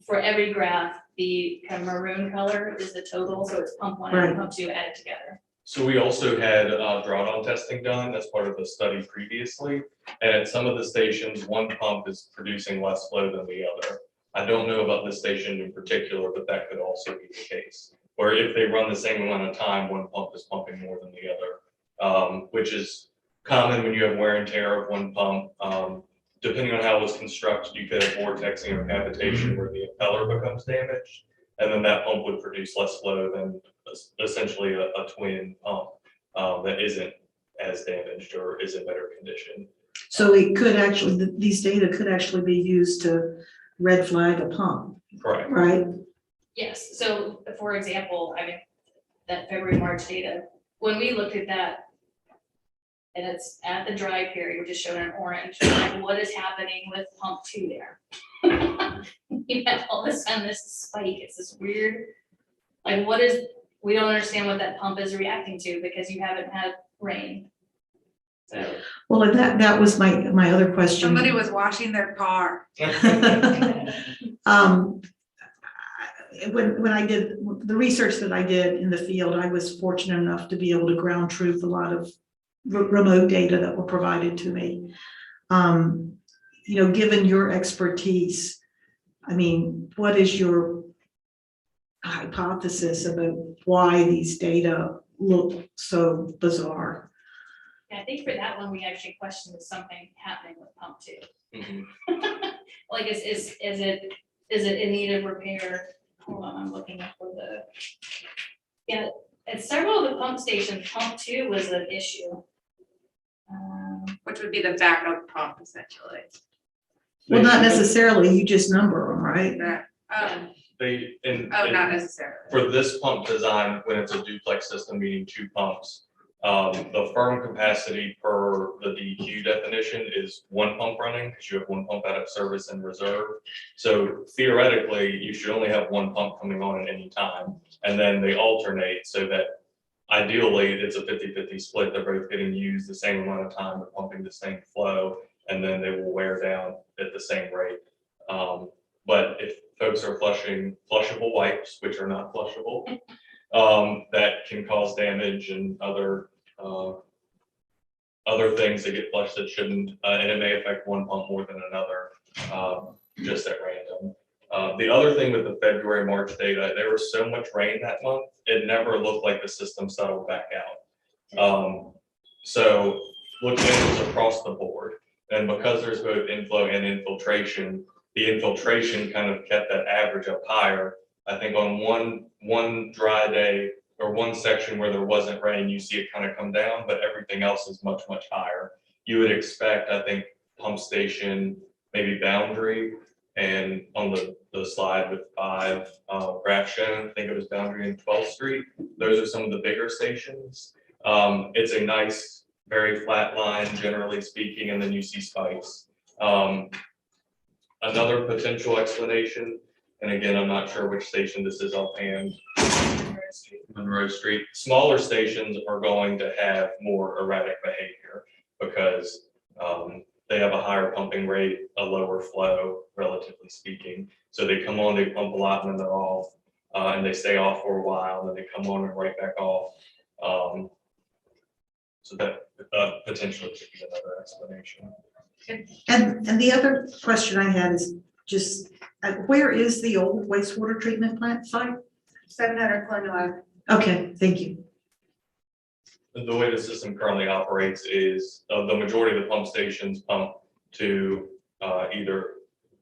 for every graph, the kind of maroon color is the total, so it's pump one Right. and pump two added together. so we also had drawdown testing done as part of the study previously. And at some of the stations, one pump is producing less flow than the other. I don't know about this station in particular, but that could also be the case. Or if they run the same amount of time, one pump is pumping more than the other, which is common when you have wear and tear of one pump. Depending on how it was constructed, you could have vortexing or cavitation where the impeller becomes damaged. And then that pump would produce less flow than essentially a twin pump that isn't as damaged or is in better condition. So it could actually, these data could actually be used to red flag a pump, Correct. right? Yes, so for example, I mean, that February, March data, when we looked at that, and it's at the dry period, which is shown in orange, like what is happening with pump two there? You have all of a sudden this spike, it's this weird, like what is, we don't understand what that pump is reacting to because you haven't had rain. So, Well, and that was my other question. somebody was washing their car. When I did the research that I did in the field, I was fortunate enough to be able to ground truth a lot of remote data that were provided to me. Given your expertise, I mean, what is your hypothesis about why these data look so bizarre? I think for that one, we actually questioned if something happening with pump two. Mhm. Like, is it in need of repair? Hold on, I'm looking up for the, yeah, at several of the pump stations, pump two was an issue. Which would be the backup pump essentially. Well, not necessarily, you just number them, right? That, not necessarily. For this pump design, when it's a duplex system, meaning 2 pumps, the firm capacity per the DEQ definition is 1 pump running, because you have 1 pump out of service and reserve. So theoretically, you should only have 1 pump coming on at any time, and then they alternate so that ideally it's a 50-50 split. They're both getting used the same amount of time, they're pumping the same flow, and then they will wear down at the same rate. But if folks are flushing flushable wipes, which are not flushable, that can cause damage and other things that get flushed that shouldn't, and it may affect 1 pump more than another, just at random. The other thing with the February, March data, there was so much rain that month, it never looked like the system settled back out. So looking at this across the board, and because there's both inflow and infiltration, the infiltration kind of kept that average up higher. I think on one dry day or one section where there wasn't rain, you see it kind of come down, but everything else is much, much higher. You would expect, I think, pump station, maybe Boundary, and on the slide with 5 graphs shown, I think it was Boundary and 12th Street. Those are some of the bigger stations. It's a nice, very flat line, generally speaking, and then you see spikes. Another potential explanation, and again, I'm not sure which station this is offhand. Monroe Street. Smaller stations are going to have more erratic behavior because they have a higher pumping rate, a lower flow, relatively speaking. So they come on, they pump a lot, and then they're off, and they stay off for a while, and then they come on and right back off. So that potentially could be another explanation. And the other question I had is just, where is the old wastewater treatment plant site? 700 Cono. Okay, thank you. The way the system currently operates is the majority of the pump stations pump to either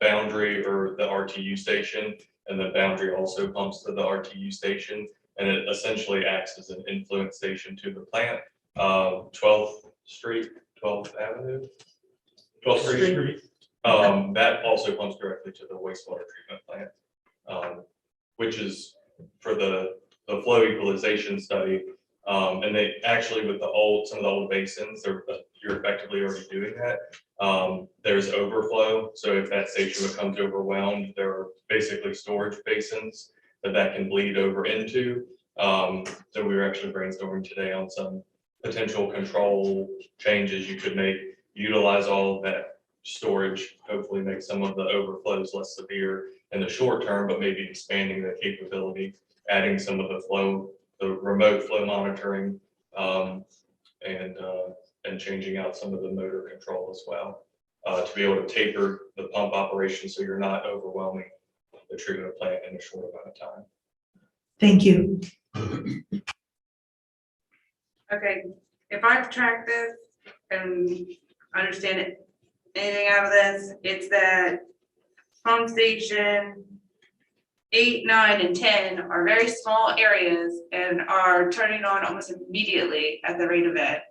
Boundary or the RTU station, and the Boundary also pumps to the RTU station, and it essentially acts as an influence station to the plant. 12th Street, 12th Avenue, 12th Street. That also pumps directly to the wastewater treatment plant, which is for the flow equalization study. And they actually, with some of the old basins, you're effectively already doing that. There's overflow. So if that station becomes overwhelmed, there are basically storage basins that can bleed over into. So we were actually brainstorming today on some potential control changes you could make, utilize all of that storage, hopefully make some of the overflows less severe in the short term, but maybe expanding the capability, adding some of the remote flow monitoring, and changing out some of the motor control as well, to be able to taper the pump operation so you're not overwhelming the treatment plant in a short amount of time. Thank you. Okay, if I've tracked this and understand it, anything out of this, it's that pump station 8, 9, and 10 are very small areas and are turning on almost immediately at the rate of it.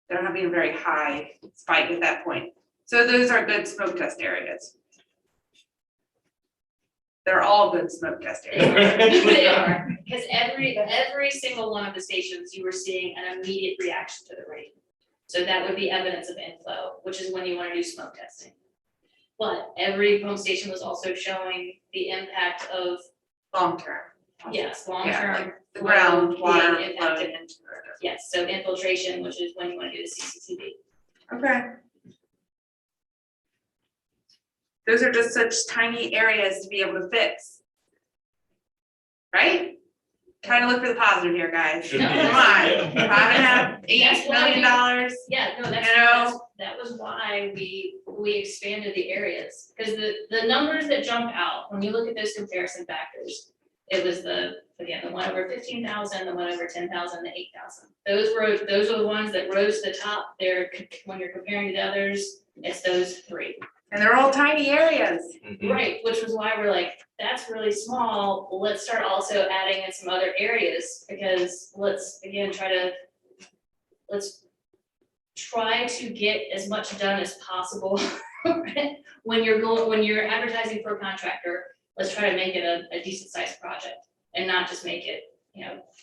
They're having a very high spike at that point. So those are good smoke test areas. They're all good smoke test areas. They are, because every single one of the stations, you were seeing an immediate reaction to the rate. So that would be evidence of inflow, which is when you want to do smoke testing. But every pump station was also showing the impact of, Long term. yes, long Yeah, term. like the groundwater being flowing impacted. into it. Yes, so infiltration, which is when you want to do the CCTV. Okay. Those are just such tiny areas to be able to fix. Right? Trying to look for the positive here, guys. Should Come be. on, Yeah. $5.5, That's $8 why million. Yeah, no, that was why we expanded the areas, because the numbers that jump out, when you look at those comparison factors, it was the one over 15,000, the one over 10,000, the 8,000. Those are the ones that rose to the top. When you're comparing to the others, it's those three. And they're all tiny areas. Mhm. Right, which was why we're like, that's really small, let's start also adding in some other areas, because let's try to get as much done as possible. When you're advertising for a contractor, let's try to make it a decent sized project and not just make it,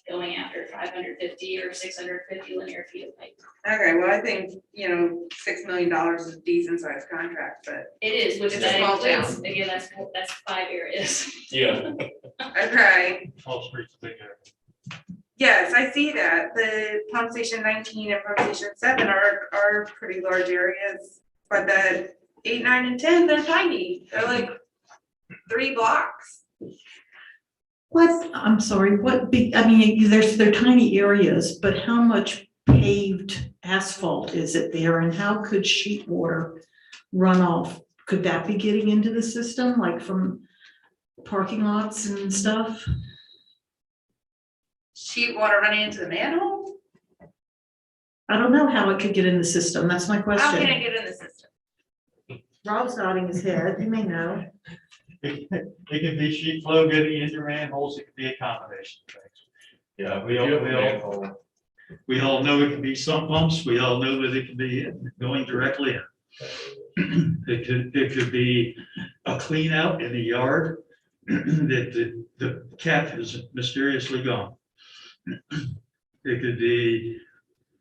going after 550 or 650 linear feet of pipe. Okay, well, I think, $6 million is a decent sized contract, but, It is, which It's a that small includes, town. again, that's 5 areas. Yeah. okay. 12th Street's a big area. Yes, I see that. The pump station 19 and pump station 7 are pretty large areas, but the 8, 9, and 10, they're tiny. They're like 3 blocks. I'm sorry, they're tiny areas, but how much paved asphalt is it there, and how could sheet water run off? Could that be getting into the system, like from parking lots and stuff? Sheet water running into the manhole? I don't know how it could get in the system, that's my How can it question. get in the system? Rob's nodding his head, he may know. It could be sheet flow getting into manholes, it could be a combination of things. Yeah, We all- do have a we all- manhole. We all know it can be sump pumps, we all know that it can be going directly in. It could be a clean out in the yard that the cap is mysteriously gone. It could be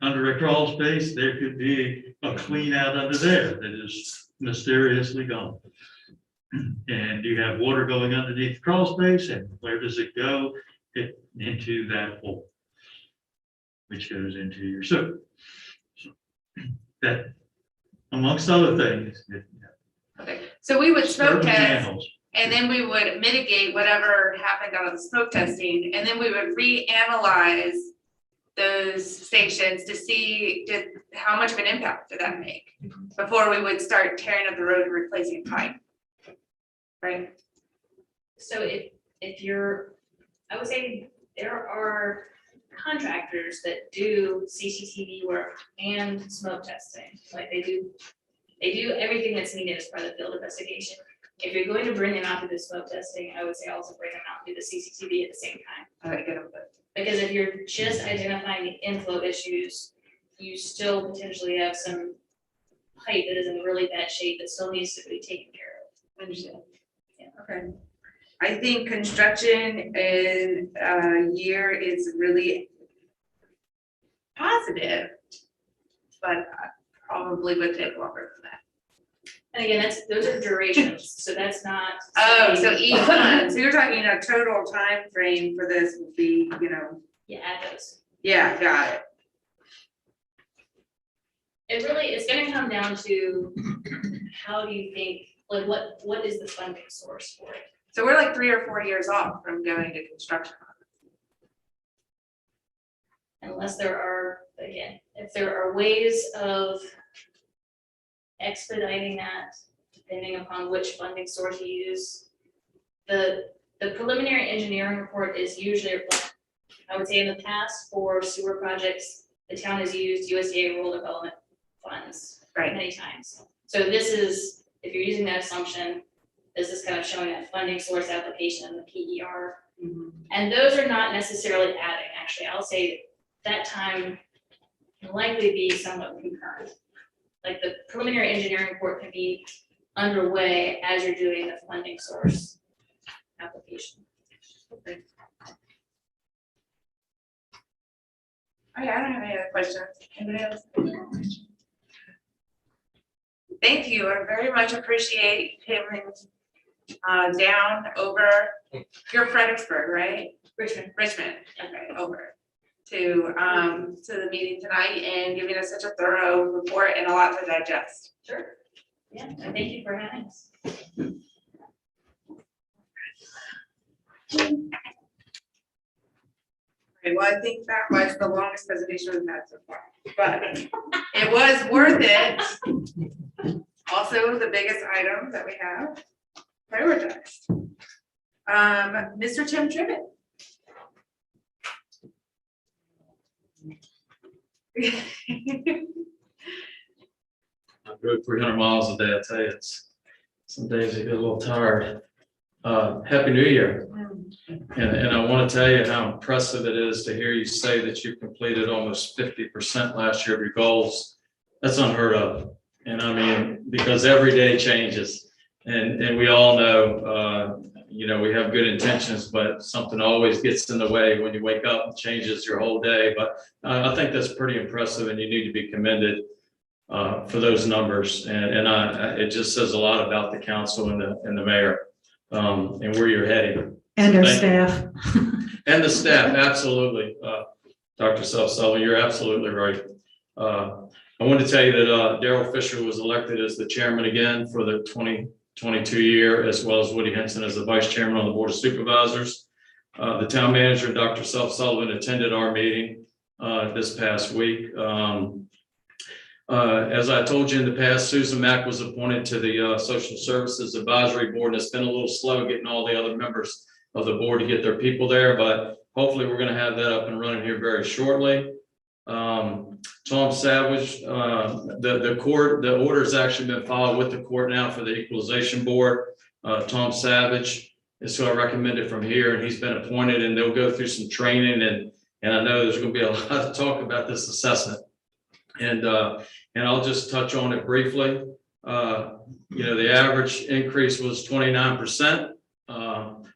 under a crawl space, there could be a clean out under there that is mysteriously gone. And you have water going underneath the crawl space, and where does it go? Into that hole, which goes into your sewer. That, amongst other things. Okay, so we would smoke disturbing test, manholes. and then we would mitigate whatever happened out of the smoke testing, and then we would reanalyze those stations to see how much of an impact did that make before we would start tearing up the road and replacing pipe. Right? So if you're, I would say there are contractors that do CCTV work and smoke testing, like they do everything that's needed as part of the field investigation. If you're going to bring them out to the smoke testing, I would say also bring them out to the CCTV at the same time. All right, good. Because if you're just identifying the inflow issues, you still potentially have some pipe that is in really bad shape that still needs to be taken care of. Understand. Yeah, okay. I think construction in a year is really positive, but probably would take longer than that. And again, those are durations, so that's not. Oh, saying- so each one, so you're talking a total time frame for this would be, Yeah, add those. yeah, got it. It's gonna come down to how do you think, like, what is the funding source for it? So we're like 3 or 4 years off from going to construction. Unless there are, again, if there are ways of expediting that, depending upon which funding source you use. The preliminary engineering report is usually, I would say in the past for sewer projects, the town has used USDA rural development funds many times. So this is, if you're using that assumption, this is kind of showing that funding source application in the PER. And those are not necessarily adding, actually, I'll say that time can likely be somewhat concurrent. Like the preliminary engineering report can be underway as you're doing the funding source application. Okay. Oh, yeah, I don't have any other questions. Anybody else? Thank you. I very much appreciate him down over, you're Fredericksburg, right? Richmond, okay, over to the meeting tonight and giving us such a thorough report and a lot to digest. Sure. Yeah, and thank you for having us. Okay, well, I think that was the longest presentation we've had so far, but it was worth it. Also, the biggest item that we have prioritized. Mr. Tim Tribbett. I drove 300 miles a day. I tell you, some days I get a little tired. Happy New Year. And I want to tell you how impressive it is to hear you say that you completed almost 50% last year of your goals. That's unheard of. And I mean, because every day changes. And we all know, we have good intentions, but something always gets in the way when you wake up and changes your whole day. But I think that's pretty impressive, and you need to be commended for those numbers. And it just says a lot about the council and the mayor and where you're heading. And our Thank you. staff. And the staff, absolutely. Dr. Sullivan, you're absolutely right. I wanted to tell you that Daryl Fisher was elected as the chairman again for the 2022 year, as well as Woody Henson as the vice chairman on the Board of Supervisors. The town manager, Dr. Sullivan, attended our meeting this past week. As I told you in the past, Susan Mack was appointed to the Social Services Advisory Board, and it's been a little slow getting all the other members of the board to get their people there, but hopefully we're going to have that up and running here very shortly. Tom Savage, the order's actually been filed with the court now for the Equalization Board. Tom Savage is who I recommended from here, and he's been appointed, and they'll go through some training, and I know there's going to be a lot to talk about this assessment. And I'll just touch on it briefly. The average increase was 29%.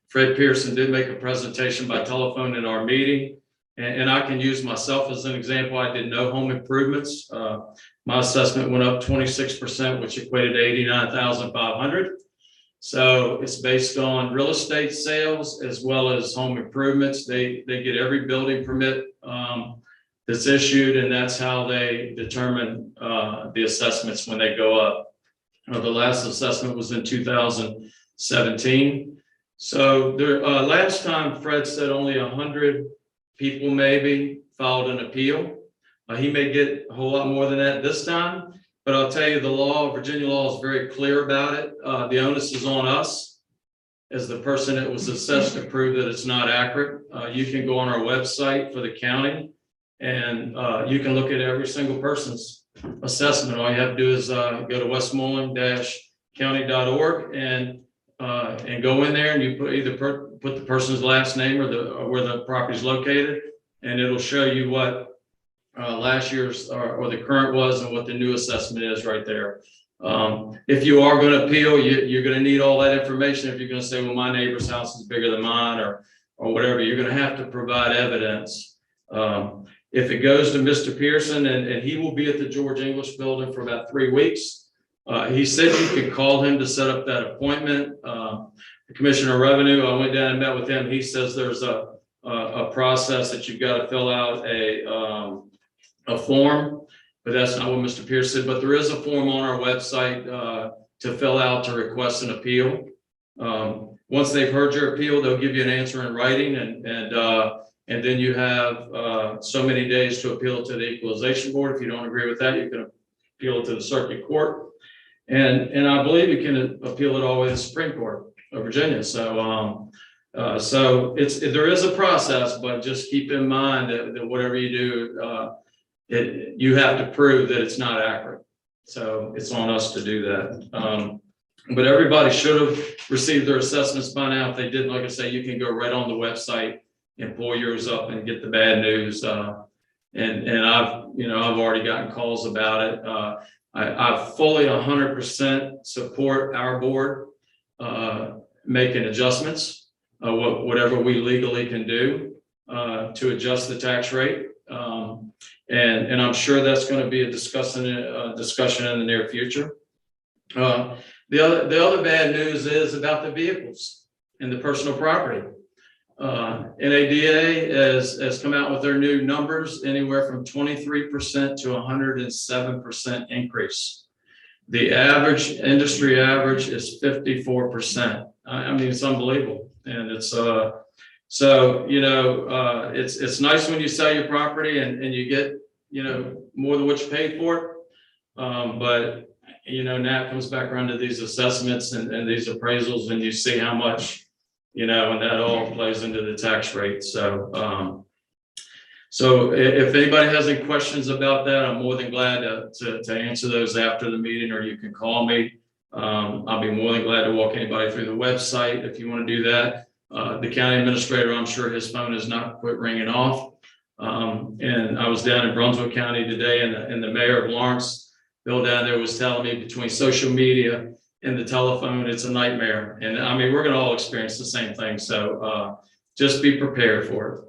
Fred Pearson did make a presentation by telephone in our meeting. And I can use myself as an example. I did no home improvements. My assessment went up 26%, which equated to $89,500. So it's based on real estate sales as well as home improvements. They get every building permit that's issued, and that's how they determine the assessments when they go up. The last assessment was in 2017. So last time Fred said only 100 people maybe filed an appeal. He may get a whole lot more than that this time, but I'll tell you, the law, Virginia law is very clear about it. The onus is on us as the person that was assessed to prove that it's not accurate. You can go on our website for the county and you can look at every single person's assessment. All you have to do is go to westmoreland-county.org and go in there and you put the person's last name or where the property is located, and it'll show you what last year's or the current was and what the new assessment is right there. If you are going to appeal, you're going to need all that information. If you're going to say, well, my neighbor's house is bigger than mine or whatever, you're going to have to provide evidence. If it goes to Mr. Pearson, and he will be at the George English building for about 3 weeks, he said you could call him to set up that appointment. The Commissioner of Revenue, I went down and met with him. He says there's a process that you've got to fill out a form, but that's not what Mr. Pierce said. But there is a form on our website to fill out to request an appeal. Once they've heard your appeal, they'll give you an answer in writing, and then you have so many days to appeal to the Equalization Board. If you don't agree with that, you can appeal it to the Circuit Court, and I believe you can appeal it all the way to the Supreme Court of Virginia. So there is a process, but just keep in mind that whatever you do, you have to prove that it's not accurate. So it's on us to do that. But everybody should have received their assessments by now. If they didn't, like I say, you can go right on the website and pull yours up and get the bad news. And I've already gotten calls about it. I fully 100% support our board making adjustments, whatever we legally can do to adjust the tax rate. And I'm sure that's going to be a discussion in the near future. The other bad news is about the vehicles and the personal property. NADA has come out with their new numbers, anywhere from 23% to 107% increase. The average, industry average is 54%. I mean, it's unbelievable. And it's it's nice when you sell your property and you get, more than what you paid for it. But now it comes back around to these assessments and these appraisals, and you see how much, and that all plays into the tax rate. So if anybody has any questions about that, I'm more than glad to answer those after the meeting, or you can call me. I'll be more than glad to walk anybody through the website if you want to do that. The county administrator, I'm sure his phone has not quit ringing off. And I was down in Brunswick County today, and the mayor of Lawrence, Bill down there, was telling me between social media and the telephone, it's a nightmare. And I mean, we're going to all experience the same thing. So just be prepared for it.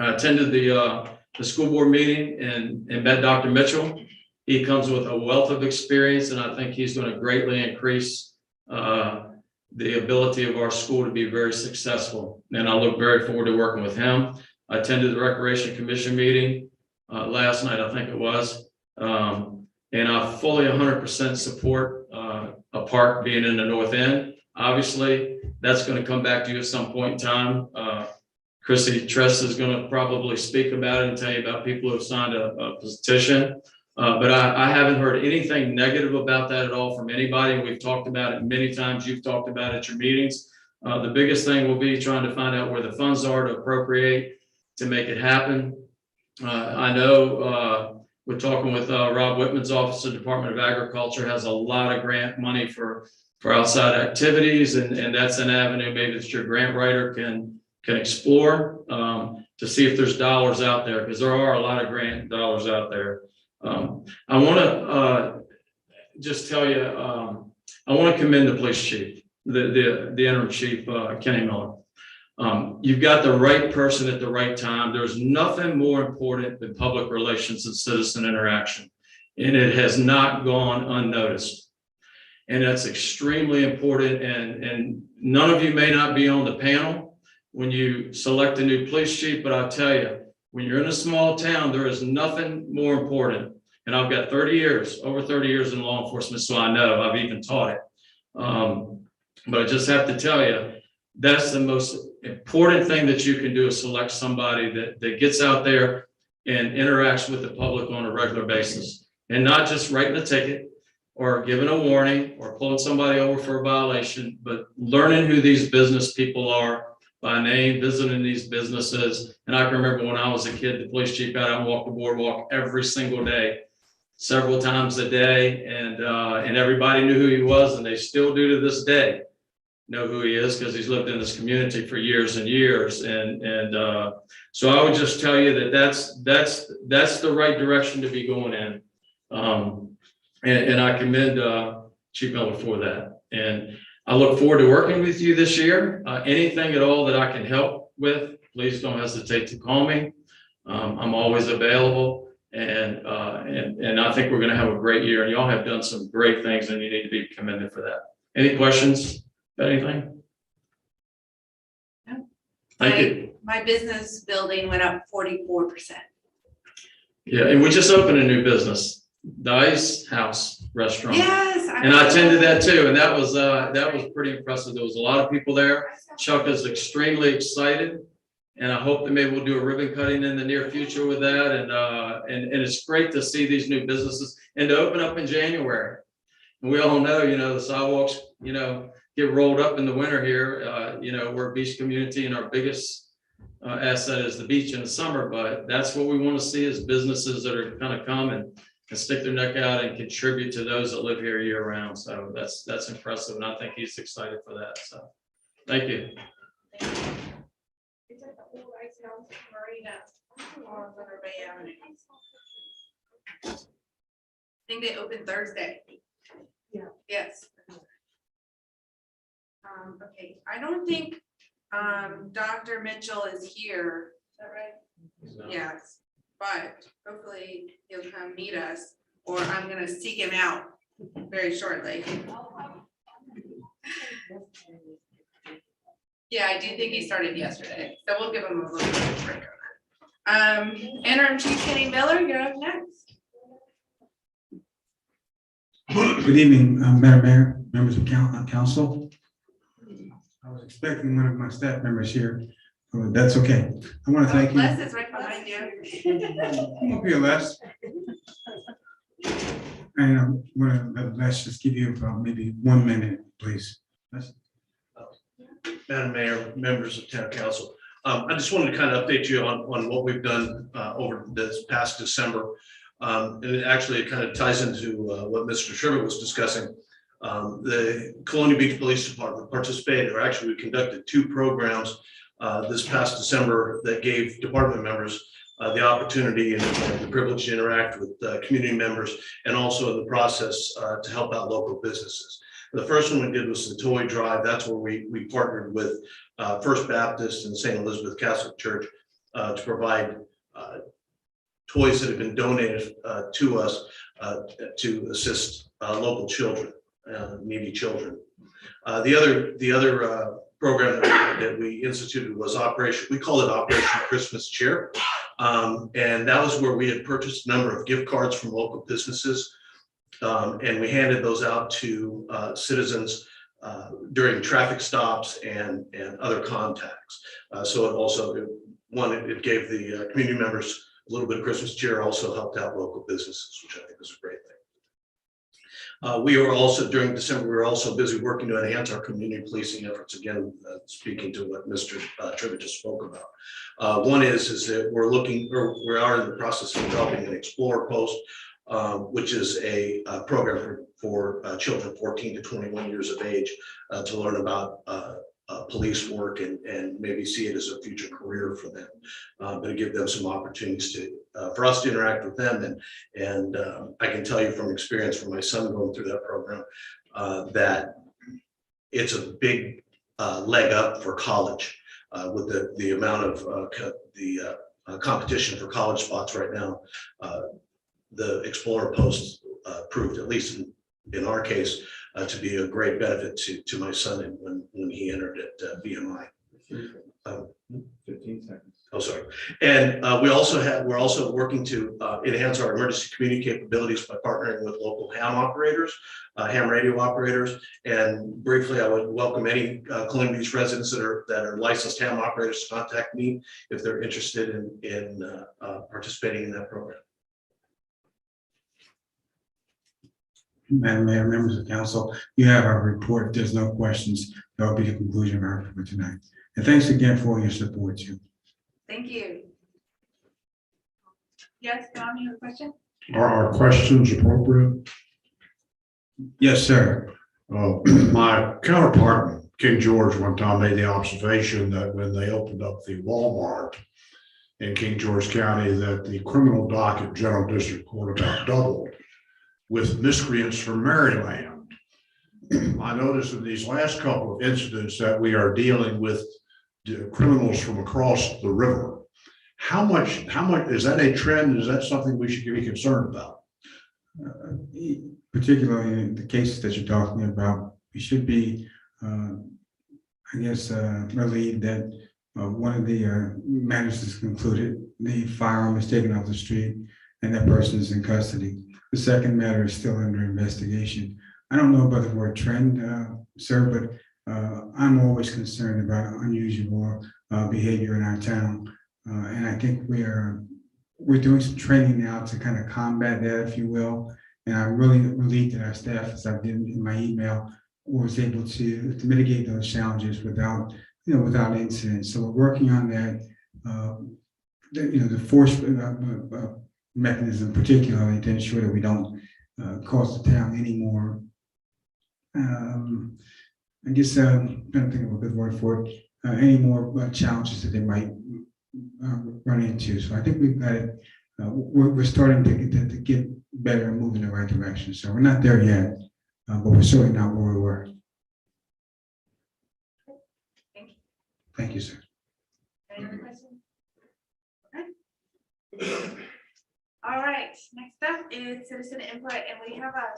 I attended the school board meeting and met Dr. Mitchell. He comes with a wealth of experience, and I think he's going to greatly increase the ability of our school to be very successful. And I look very forward to working with him. I attended the Recreation Commission meeting last night, I think it was. And I fully 100% support a park being in the North End. Obviously, that's going to come back to you at some point in time. Chrissy Tress is going to probably speak about it and tell you about people who have signed a petition. But I haven't heard anything negative about that at all from anybody. We've talked about it many times. You've talked about it at your meetings. The biggest thing will be trying to find out where the funds are to appropriate to make it happen. I know we're talking with Rob Whitman's office, the Department of Agriculture has a lot of grant money for outside activities, and that's an avenue maybe that your grant writer can explore to see if there's dollars out there, because there are a lot of grant dollars out there. I want to just tell you, I want to commend the police chief, the interim chief, Kenny Miller. You've got the right person at the right time. There's nothing more important than public relations and citizen interaction, and it has not gone unnoticed. And that's extremely important. And none of you may not be on the panel when you select a new police chief, but I'll tell you, when you're in a small town, there is nothing more important. And I've got over 30 years in law enforcement, so I know, I've even taught it. But I just have to tell you, that's the most important thing that you can do is select somebody that gets out there and interacts with the public on a regular basis, and not just writing a ticket or giving a warning or pulling somebody over for a violation, but learning who these business people are by name, visiting these businesses. And I can remember when I was a kid, the police chief got out and walked the boardwalk every single day, several times a day, and everybody knew who he was, and they still do to this day know who he is, because he's lived in this community for years and years. And so I would just tell you that that's the right direction to be going in. And I commend Chief Miller for that. And I look forward to working with you this year. Anything at all that I can help with, please don't hesitate to call me. I'm always available. And I think we're going to have a great year, and y'all have done some great things, and you need to be commended for that. Any questions about anything? No. Thank you. My business building went up 44%. Yeah, and we just opened a new business, the Ice House Restaurant. Yes. And I attended that too, and that was pretty impressive. There was a lot of people there. Chuck is extremely excited, and I hope that maybe we'll do a ribbon cutting in the near future with that. And it's great to see these new businesses and to open up in January. And we all know, the sidewalks, get rolled up in the winter here. We're a beach community, and our biggest asset is the beach in the summer. But that's what we want to see, is businesses that are kind of come and stick their neck out and contribute to those that live here year round. So that's impressive, and I think he's excited for that. So thank you. It's at the old Ice House Marina on Thunder Bay Avenue. I think they opened Thursday. Yeah. Yes. Okay, I don't think Dr. Mitchell is here. Is that right? Yes, but hopefully he'll come meet us, or I'm gonna seek him out very shortly. Yeah, I do think he started yesterday, so we'll give him a little bit of a break on that. Interim Chief Kenny Miller, you're up next. Good evening, Madam Mayor, members of council. I was expecting one of my staff members here, but that's okay. I want to thank you. Les is right behind you. Come up here, Les. And I'm going to let Les just give you about maybe 1 minute, please. Les? Madam Mayor, members of town council, I just wanted to kind of update you on what we've done over this past December. And it kind of ties into what Mr. Sherman was discussing. The Colonial Beach Police Department participated, or actually we conducted 2 programs this past December that gave department members the opportunity and the privilege to interact with community members, and also in the process to help out local businesses. The first one we did was the toy drive. That's where we partnered with First Baptist and St. Elizabeth Catholic Church to provide toys that have been donated to us to assist local children, needy children. The other program that we instituted was we call it Operation Christmas Cheer. And that was where we had purchased a number of gift cards from local businesses. And we handed those out to citizens during traffic stops and other contacts. So it gave the community members a little bit of Christmas cheer, also helped out local businesses, which I think is a great thing. We were also, during December, we were also busy working to enhance our community policing efforts. Again, speaking to what Mr. Trivett just spoke about. One is that we are in the process of developing an Explorer Post, which is a program for children 14 to 21 years of age to learn about police work and maybe see it as a future career for them, but to give them some opportunities for us to interact with them. And I can tell you from experience from my son going through that program that it's a big leg up for college with the amount of competition for college spots right now. The Explorer Post proved, at least in our case, to be a great benefit to my son when he entered at BMI. 15 seconds. Oh, sorry. And we're also working to enhance our emergency community capabilities by partnering with local ham operators, ham radio operators. And briefly, I would welcome any Columbia Beach residents that are licensed ham operators to contact me if they're interested in participating in that program. Madam Mayor, members of council, you have our report. There's no questions. That will be the conclusion of our report tonight. And thanks again for all your support too. Thank you. Yes, Tom, you have a question? Are our questions appropriate? Yes, sir. My counterpart in King George one time made the observation that when they opened up the Walmart in King George County, that the criminal docket General District Court about doubled with miscreants from Maryland. I noticed in these last couple of incidents that we are dealing with criminals from across the river. How much is that a trend? Is that something we should be concerned about? Particularly in the cases that you're talking about, we should be, relieved that one of the matters is concluded, the firearm is taken off the street, and that person is in custody. The second matter is still under investigation. I don't know about the word trend, sir, but I'm always concerned about unusual behavior in our town. And I think we're doing some training now to kind of combat that, if you will. And I'm really relieved that our staff, as I did in my email, was able to mitigate those challenges without incident. So we're working on that. The force mechanism, particularly to ensure that we don't cause the town any more. I guess I'm trying to think of a good word for it. Any more challenges that they might run into. So I think we've got it. We're starting to get better and move in the right direction. So we're not there yet, but we're certainly not where we were. Thank you. Thank you, sir. Any other questions? Okay. All right, next up is citizen input, and we have a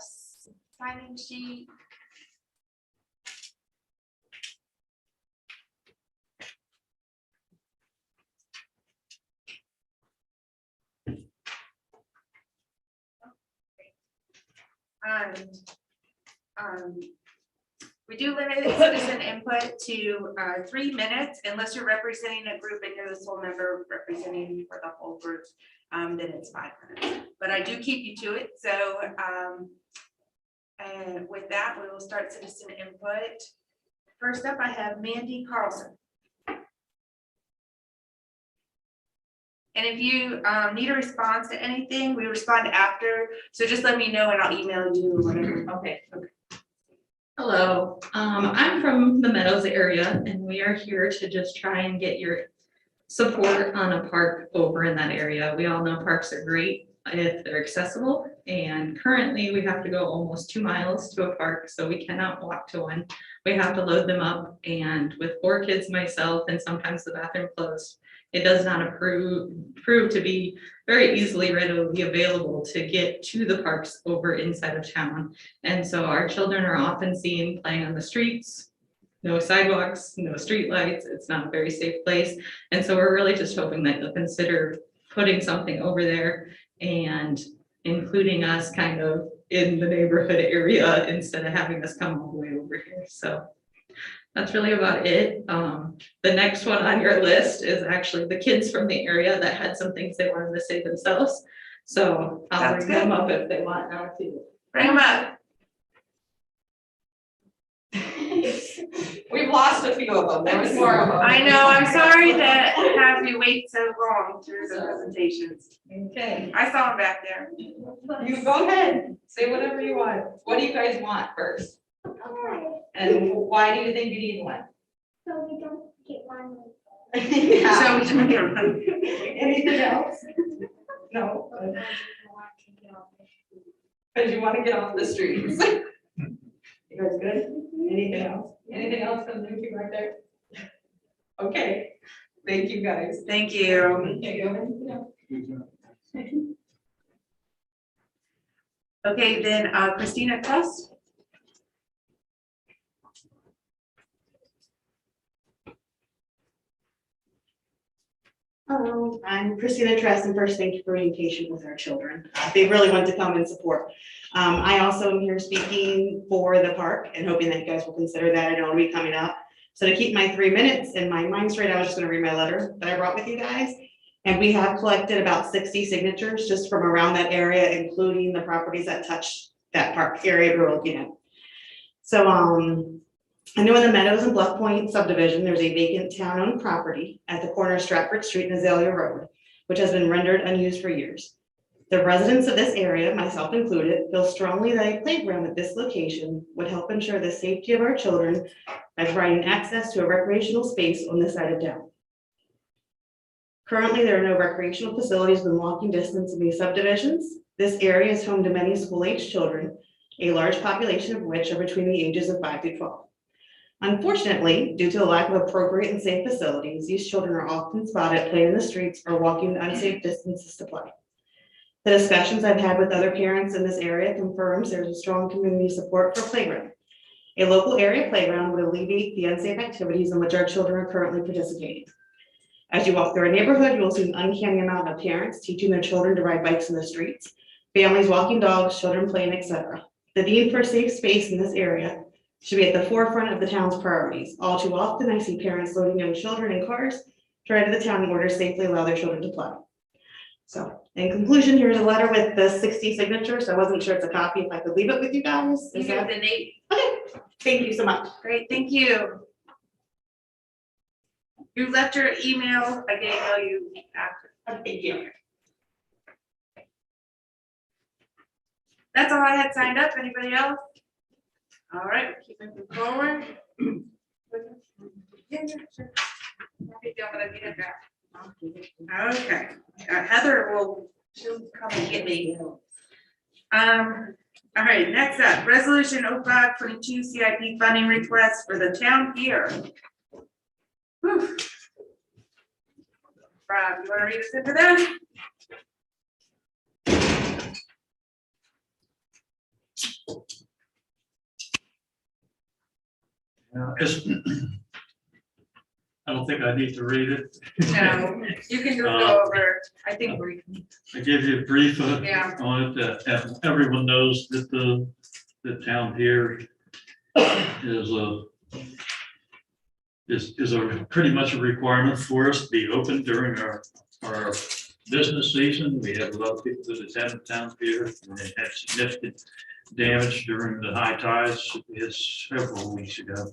signing sheet. We do limit citizen input to 3 minutes unless you're representing a group and you're the sole member representing for the whole group, then it's 5 minutes. But I do keep you to it. So and with that, we will start citizen input. First up, I have Mandy Carlson. And if you need a response to anything, we respond after. So just let me know and I'll email you or whatever. Okay. Hello, I'm from the Meadows area and we are here to just try and get your support on a park over in that area. We all know parks are great if they're accessible, and currently we have to go almost 2 miles to a park, so we cannot walk to one. We have to load them up, and with 4 kids myself and sometimes the bathroom closed, it does not prove to be very easily readily available to get to the parks over inside of town. And so our children are often seen playing on the streets, no sidewalks, no street lights. It's not a very safe place. And so we're really just hoping that you'll consider putting something over there and including us kind of in the neighborhood area instead of having us come all the way over here. So that's really about it. The next one on your list is actually the kids from the area that had some things they wanted to say themselves. So I'll bring them up if they want now too. Bring them up. We've lost a few of them. There was more of them. I know, I'm sorry to have you wait so long through the presentations. Okay. I saw them back there. You go ahead. Say whatever you want. What do you guys want first? Okay. And why do you think you need one? So we don't get one. Yeah. So we don't get one. Anything else? No. Because you want to get off the streets. You guys good? Anything else? Anything else from you right there? Okay. Thank you guys. Thank you. Okay, then Christina Trust. Hello, I'm Christina Tress, and first, thank you for being patient with our children. They really want to come and support. I also am here speaking for the park and hoping that you guys will consider that. I know it'll be coming up. So to keep my 3 minutes and my mind straight, I was just gonna read my letter that I brought with you guys. And we have collected about 60 signatures just from around that area, including the properties that touch that park area we're looking at. So, I know in the Meadows and Bluff Point subdivision, there's a vacant town-owned property at the corner of Stratford Street and Azalea Road, which has been rendered unused for years. The residents of this area, myself included, feel strongly that a playground at this location would help ensure the safety of our children by providing access to a recreational space on this side of town. Currently, there are no recreational facilities within walking distance of these subdivisions. This area is home to many school-aged children, a large population of which are between the ages of 5 to 12. Unfortunately, due to the lack of appropriate and safe facilities, these children are often spotted playing in the streets or walking unsafe distances to play. The discussions I've had with other parents in this area confirms there's a strong community support for playground. A local area playground would alleviate the unsafe activities in which our children are currently participating. As you walk through our neighborhood, you will see an uncanny amount of parents teaching their children to ride bikes in the streets, families walking dogs, children playing, etc. The need for a safe space in this area should be at the forefront of the town's priorities. All too often, I see parents loading young children in cars to ride to the town in order to safely allow their children to play. So, in conclusion, here's a letter with the 60 signatures. I wasn't sure it's a copy, if I could leave it with you guys. You Is have that the date. okay? Thank you so much. Great, thank you. You left your email, I didn't know you after. Thank you. That's all I had signed up. Anybody else? All right, keep moving forward. Yeah, sure. Happy to, but I need it back. Okay, Heather she'll come and get me. All right, next up, resolution 0522 CIP funding request for the town pier. Whew. Rob, you want to read us into that? I don't think I need to read it. No, you can just go over, I think briefly. I give you a brief Yeah. on it, that everyone knows that the town here is pretty much a requirement for us to be open during our business season. We have a lot of people that attend the town pier, and they had significant damage during the high tides several weeks ago.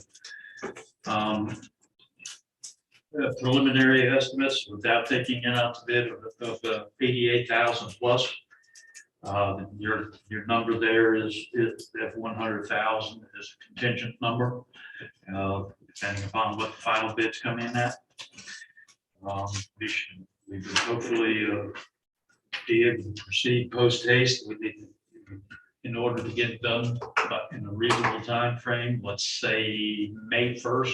Preliminary estimates without taking it out to bid of 88,000 plus. Your number there is that 100,000 is a contingent number, depending upon what the final bids come in at. We would hopefully be able to proceed post haste. We need, in order to get it done in a reasonable time frame, let's say May 1st.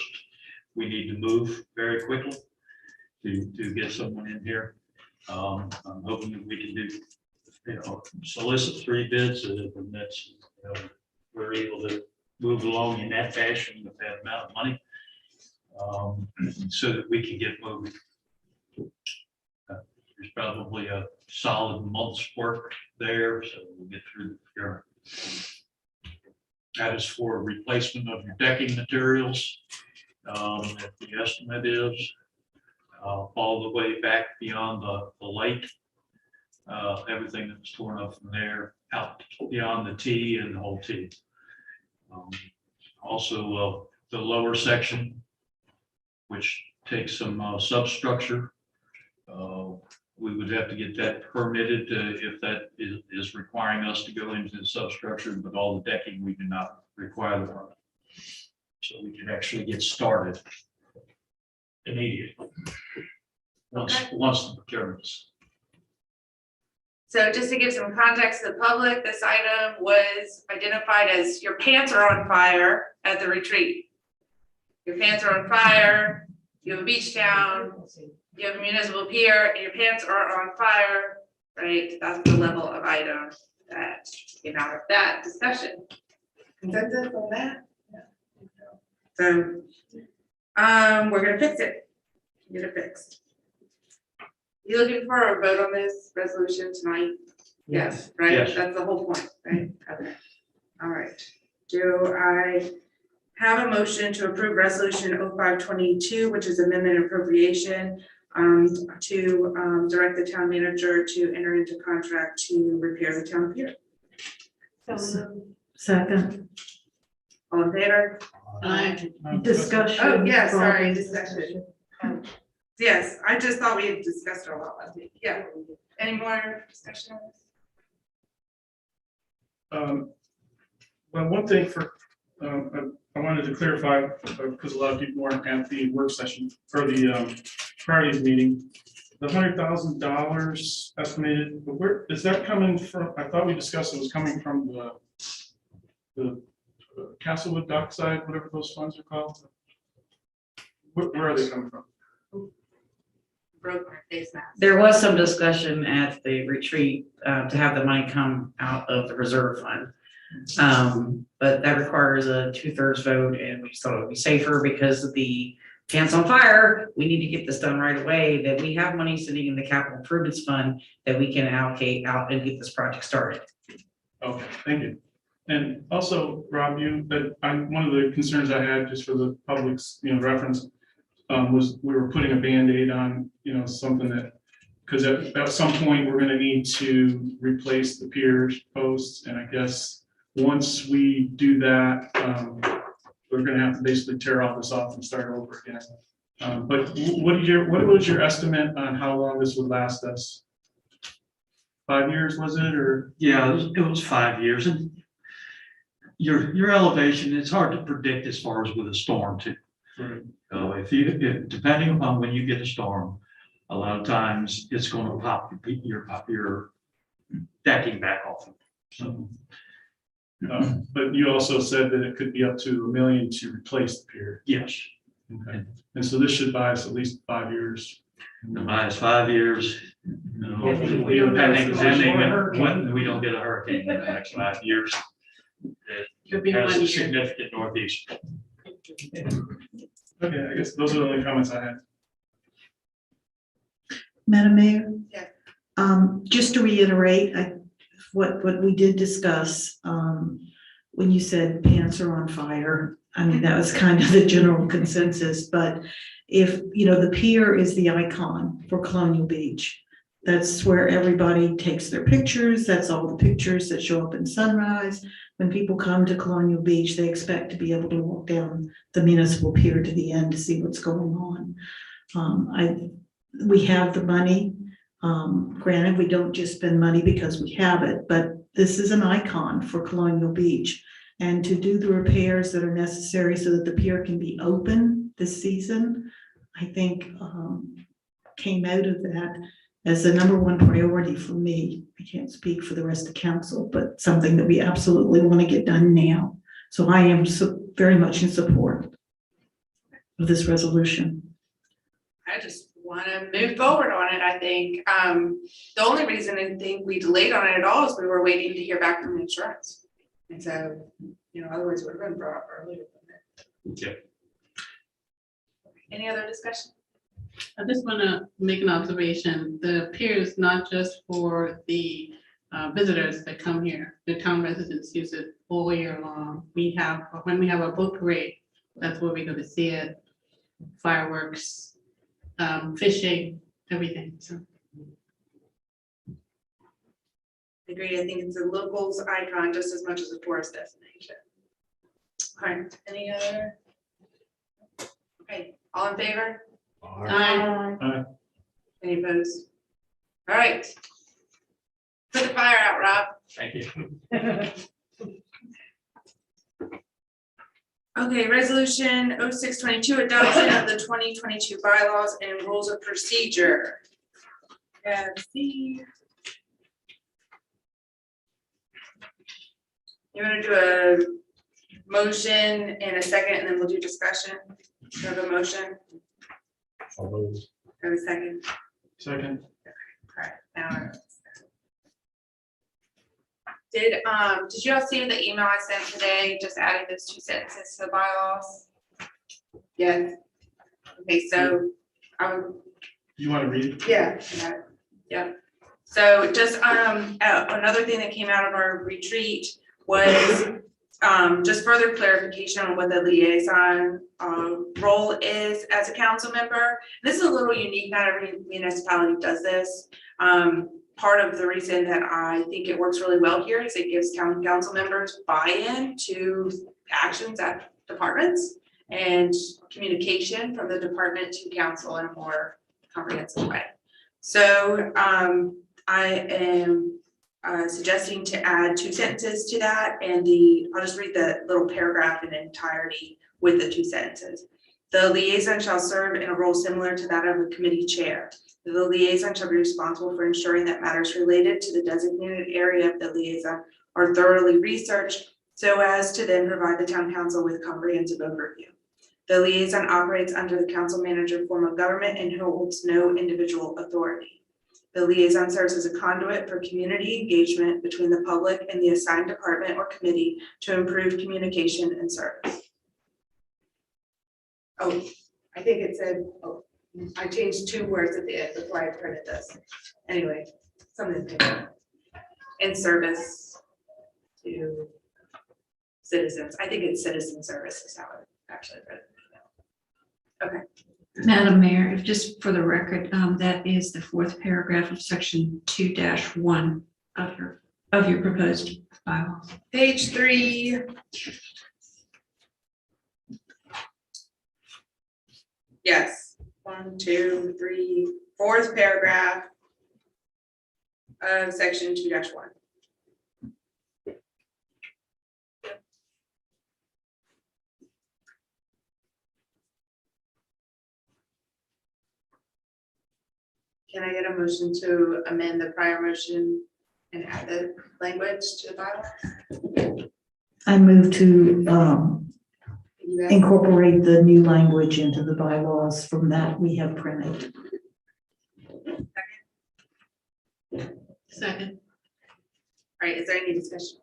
We need to move very quickly to get someone in here. I'm hoping that we can do, solicit 3 bids, and that's, we're able to move along in that fashion with that amount of money, so that we can get moving. There's probably a solid month's work there, so we'll get through the year. That is for replacement of your decking materials. The estimate is all the way back beyond the lake. Everything that was torn up from there out beyond the T and the whole T. Also, the lower section, which takes some substructure. We would have to get that permitted if that is requiring us to go into the substructure, but all the decking we do not require the permit. So we can actually get started immediately once the procurement's. So just to give some context to the public, this item was identified as your pants are on fire at the retreat. Your pants are on fire, you have a beach town, you have a municipal pier, and your pants are on fire, right? That's the level of item that came out of that discussion. Consensus on that? So, we're gonna fix it, get it fixed. You looking for a vote on this resolution tonight? Yes, right? Yes. That's the whole point, right? Okay. All right. Do I have a motion to approve resolution 0522, which is amendment appropriation to direct the town manager to enter into contract to repair the town pier? Second, All in favor? discussion. Oh, yeah, sorry, probably. discussion. Yes, I just thought we had discussed it a lot last week. Yeah. Any more discussion on this? Well, one thing I wanted to clarify, because a lot of people weren't at the work session or the Friday's meeting. The $100,000 estimated, but where is that coming from? I thought we discussed it was coming from the Castlewood Dockside, whatever those funds are called. Where are they coming from? Broke my face mask. There was some discussion at the retreat to have the money come out of the reserve fund. But that requires a 2/3 vote, and we just thought it would be safer because of the pants on fire. We need to get this done right away, that we have money sitting in the capital improvements fund that we can allocate out and get this project started. Okay, thank you. And also, Rob, one of the concerns I had, just for the public's, reference, was we were putting a Band-Aid on, something that, because at some point, we're gonna need to replace the pier posts, and I guess once we do that, we're gonna have to basically tear all this off and start over again. But what was your estimate on how long this would last us? 5 years, was it, or? Yeah, it was 5 years, and your elevation, it's hard to predict as far as with a storm too. Right. Depending upon when you get a storm, a lot of times it's going to pop your decking back off. So, But you also said that it could be up to $1 million to replace the pier. yes, Okay. And so this should buy us at least 5 years. minus 5 years. Hopefully we don't have Depending when we don't get a hurricane in the next 5 years. Could be It has 1 a year. significant northeast. Okay, I guess those are the only comments I had. Madam Mayor? Yeah. Just to reiterate, what we did discuss, when you said pants are on fire, I mean, that was kind of the general consensus, but if, the pier is the icon for Colonial Beach. That's where everybody takes their pictures. That's all the pictures that show up in Sunrise. When people come to Colonial Beach, they expect to be able to walk down the municipal pier to the end to see what's going on. We have the money. Granted, we don't just spend money because we have it, but this is an icon for Colonial Beach. And to do the repairs that are necessary so that the pier can be open this season, I think came out of that as the #1 priority for me. I can't speak for the rest of council, but something that we absolutely want to get done now. So I am very much in support of this resolution. I just want to move forward on it, I think. The only reason I think we delayed on it at all is we were waiting to hear back from insurance. And so, otherwise it would have been brought up earlier than that. Yeah. Any other discussion? I just want to make an observation. The pier is not just for the visitors that come here. The town residents use it all year long. When we have a boat parade, that's where we're going to see it. Fireworks, fishing, everything. So Agreed. I think it's a locals icon just as much as a tourist destination. All right, any other? Okay, all in favor? Any opposed? All right. Put the fire out, Rob. Thank you. Okay, resolution 0622, adoption of the 2022 bylaws and rules of procedure. See. You want to do a motion in a second and then we'll do discussion? You have a motion? Have a second? Second. All right, now. Did you all see the email I sent today, just adding those 2 sentences to the bylaws? Yes. Okay, so You want to read? Yeah. Yep. So just, another thing that came out of our retreat was, just further clarification on what the liaison, role is as a council member. This is a little unique, not every municipality does this. Part of the reason that I think it works really well here is it gives town council members buy-in to actions at departments and communication from the department to council in a more comprehensive way. So I am suggesting to add 2 sentences to that, and I'll just read the little paragraph in entirety with the 2 sentences. The liaison shall serve in a role similar to that of a committee chair. The liaison shall be responsible for ensuring that matters related to the designated area of the liaison are thoroughly researched so as to then provide the town council with comprehensive overview. The liaison operates under the council manager form of government and holds no individual authority. The liaison serves as a conduit for community engagement between the public and the assigned department or committee to improve communication and service. Oh, I think it said, oh, I changed 2 words at the end before I printed this. Anyway, something to do. In service to citizens. I think it's citizen service is how it actually read it. Okay. Madam Mayor, if just for the record, that is the 4th paragraph of section 2-1 of your proposed bylaws. Page 3. Yes, 1, 2, 3, 4th paragraph of section 2-1. Can I get a motion to amend the prior motion and add the language to the bylaws? I move to incorporate the new language into the bylaws from that we have printed. Second. All right, is there any discussion?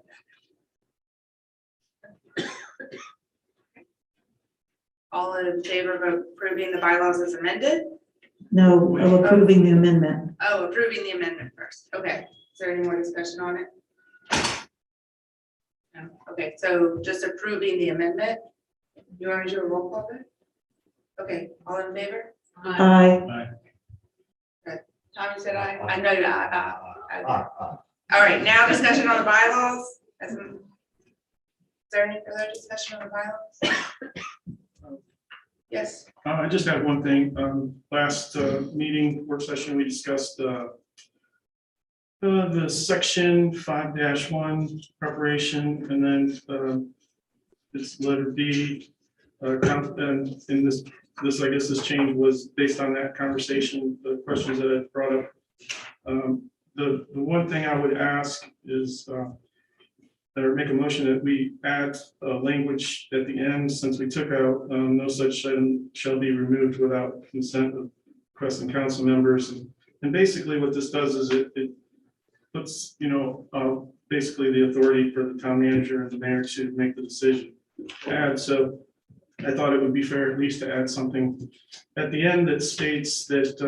All in favor of approving the bylaws as amended? No, of approving the amendment. Oh, approving the amendment first. Okay. Is there any more discussion on it? No. Okay, so just approving the amendment. You want me to do a roll call vote? Okay, all in favor? Aye. Good. Tommy said aye. I know you. All right, now discussion on the bylaws. Is there any further discussion on the bylaws? Yes. I just have one thing. Last meeting, work session, we discussed the section 5-1 preparation, and then this letter B. And in this, I guess this change was based on that conversation, the questions that I brought up. The one thing I would ask is, or make a motion that we add language at the end, since we took out no such item shall be removed without consent of requesting council members. And basically what this does is it puts, basically the authority for the town manager and the mayor to make the decision. So I thought it would be fair at least to add something at the end that states that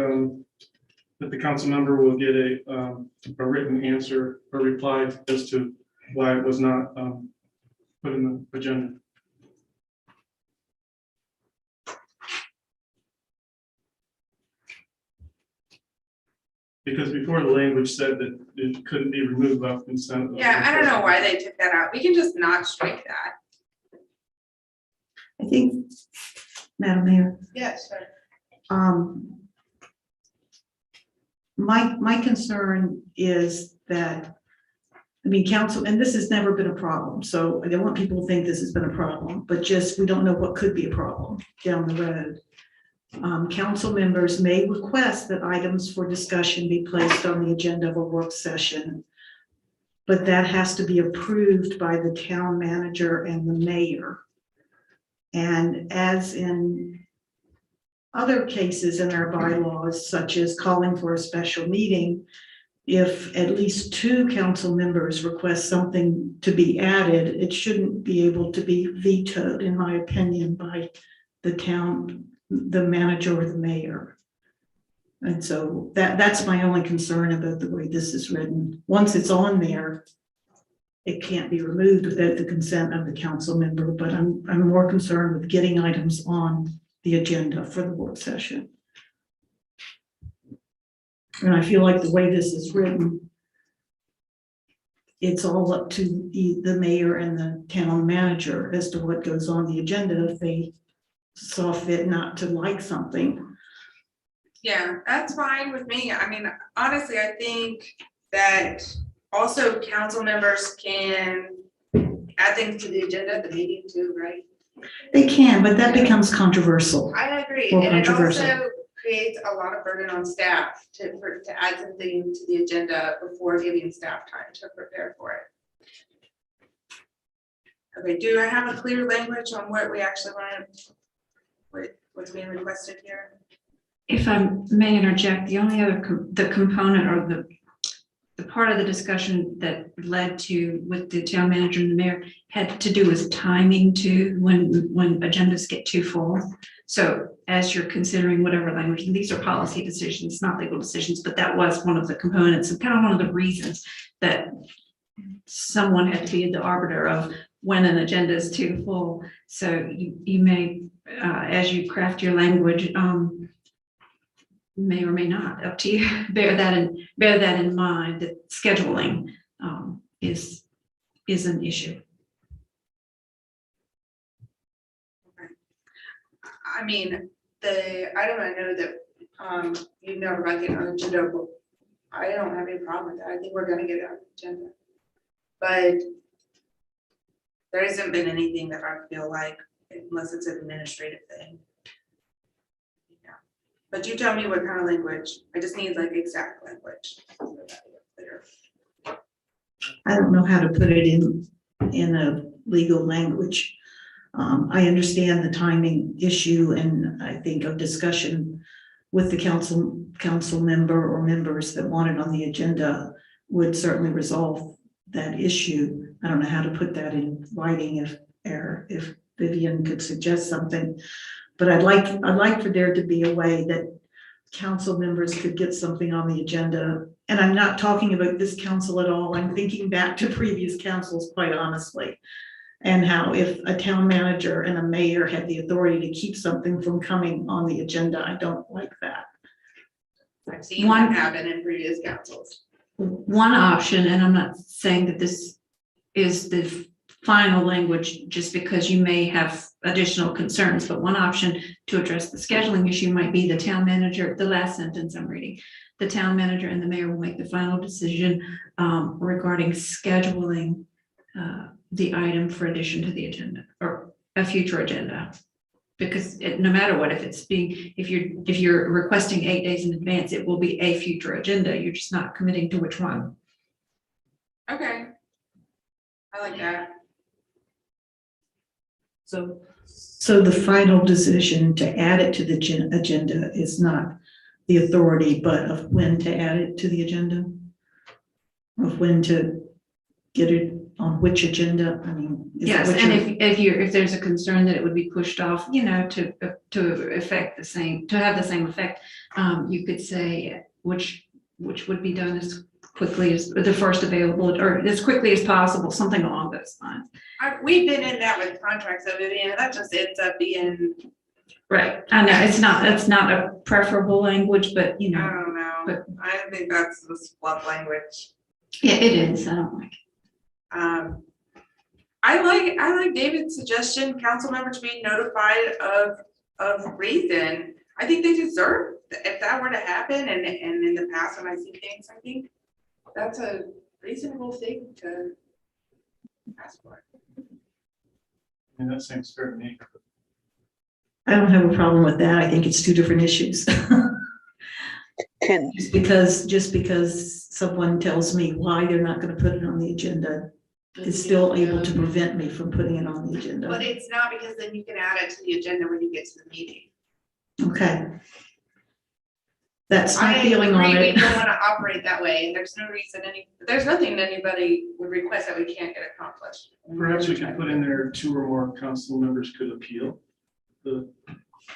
that the council member will get a written answer or reply as to why it was not put in the agenda. Because before the language said that it couldn't be removed without consent. Yeah, I don't know why they took that out. We can just not strike that. I think, Madam Mayor, Yes, sir. My concern is that, council, and this has never been a problem, so I don't want people to think this has been a problem, but just, we don't know what could be a problem down the road. Council members may request that items for discussion be placed on the agenda of a work session, but that has to be approved by the town manager and the mayor. And as in other cases in our bylaws, such as calling for a special meeting, if at least 2 council members request something to be added, it shouldn't be able to be vetoed, in my opinion, by the manager or the mayor. And so that's my only concern about the way this is written. Once it's on there, it can't be removed without the consent of the council member, but I'm more concerned with getting items on the agenda for the work session. And I feel like the way this is written, it's all up to the mayor and the town manager as to what goes on the agenda if they saw fit not to like something. Yeah, that's fine with me. I mean, honestly, I think that also council members can add things to the agenda at the meeting too, right? They can, but that becomes controversial. I agree, Or and it controversial. also creates a lot of burden on staff to add something to the agenda before giving staff time to prepare for it. Okay, do I have a clear language on what we actually want, what's being requested here? If I may interject, the only other the component or the part of the discussion that led to with the town manager and the mayor had to do with timing too, when agendas get too full. So as you're considering whatever language, and these are policy decisions, not legal decisions, but that was one of the components and kind of one of the reasons that someone had to be the arbiter of when an agenda is too full. So you may, as you craft your language, may or may not, up to you, bear that in mind, that scheduling is an issue. I mean, the item I know that you never got the agenda, but I don't have any problem with that. I think we're gonna get it on the agenda. But there hasn't been anything that I feel like, unless it's an administrative thing. Yeah. But you tell me what kind of language. I just need like exact language. So that we're clear. I don't know how to put it in a legal language. I understand the timing issue, and I think a discussion with the council member or members that want it on the agenda would certainly resolve that issue. I don't know how to put that in writing if Vivian could suggest something, but I'd like for there to be a way that council members could get something on the agenda. And I'm not talking about this council at all. I'm thinking back to previous councils, quite honestly. And how if a town manager and a mayor had the authority to keep something from coming on the agenda, I don't like that. I've seen that happen in previous councils. One option, and I'm not saying that this is the final language just because you may have additional concerns, but one option to address the scheduling issue might be the town manager, the last sentence I'm reading, the town manager and the mayor will make the final decision regarding scheduling the item for addition to the agenda or a future agenda. Because no matter what, if you're requesting 8 days in advance, it will be a future agenda. You're just not committing to which one. Okay. I like that. So the final decision to add it to the agenda is not the authority, but of when to add it to the agenda? Of when to get it on which agenda? I mean, Yes, and if there's a concern that it would be pushed off, to affect the same, to have the same effect, you could say which would be done as quickly as the first available or as quickly as possible, something along those lines. We've been in that with contracts of it, and that just ends up being. Right, I know it's not a preferable language, but I don't know. But I think that's the fluff language. yeah, it is. I don't like it. I like David's suggestion, council members being notified of reason. I think they deserve, if that were to happen, and in the past when I see things, I think that's a reasonable thing to ask for. And that seems fair to me. I don't have a problem with that. I think it's two different issues. Just because someone tells me why they're not going to put it on the agenda, is still able to prevent me from putting it on the agenda. But it's not, because then you can add it to the agenda when you get to the meeting. Okay. That's my feeling on it. We don't want to operate that way, and there's no reason there's nothing anybody would request that we can't get accomplished. Perhaps we can put in there 2 or more council members could appeal the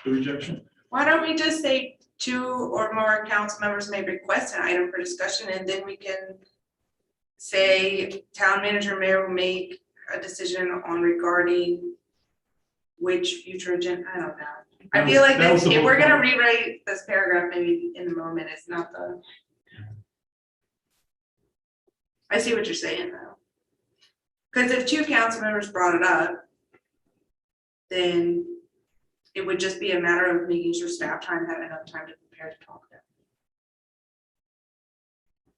rejection. Why don't we just say 2 or more council members may request an item for discussion, and then we can say town manager mayor will make a decision on regarding which future agenda, I don't know. I feel like That was this, the if whole we're gonna point. rewrite this paragraph, maybe in the moment, it's not the. I see what you're saying though. Because if 2 council members brought it up, then it would just be a matter of making sure staff time had enough time to prepare to talk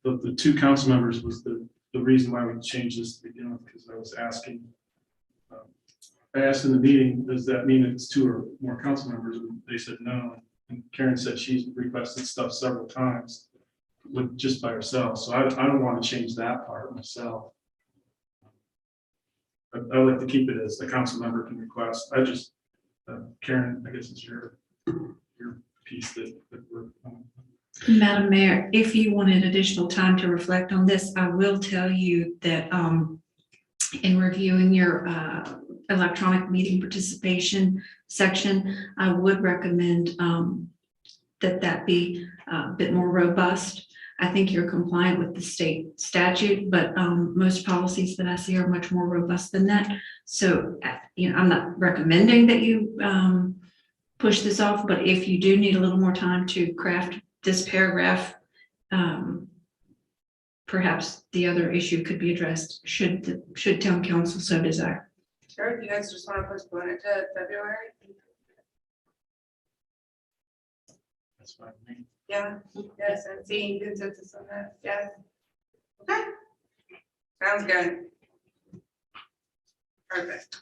about. The 2 council members was the reason why we changed this to begin with, because I was asking. I asked in the meeting, does that mean it's 2 or more council members? And they said no. And Karen said she's requested stuff several times with just by herself. So I don't want to change that part myself. I like to keep it as the council member can request. I just, Karen, I guess it's your piece that we're. Madam Mayor, if you wanted additional time to reflect on this, I will tell you that in reviewing your electronic meeting participation section, I would recommend that be a bit more robust. I think you're compliant with the state statute, but most policies that I see are much more robust than that. So, I'm not recommending that you push this off, but if you do need a little more time to craft this paragraph, perhaps the other issue could be addressed should town council so desire. Sure, if you guys just want to postpone it to February. That's fine with me. Yeah, yes, I'm seeing consensus on that, yes. Okay. Sounds good. Perfect.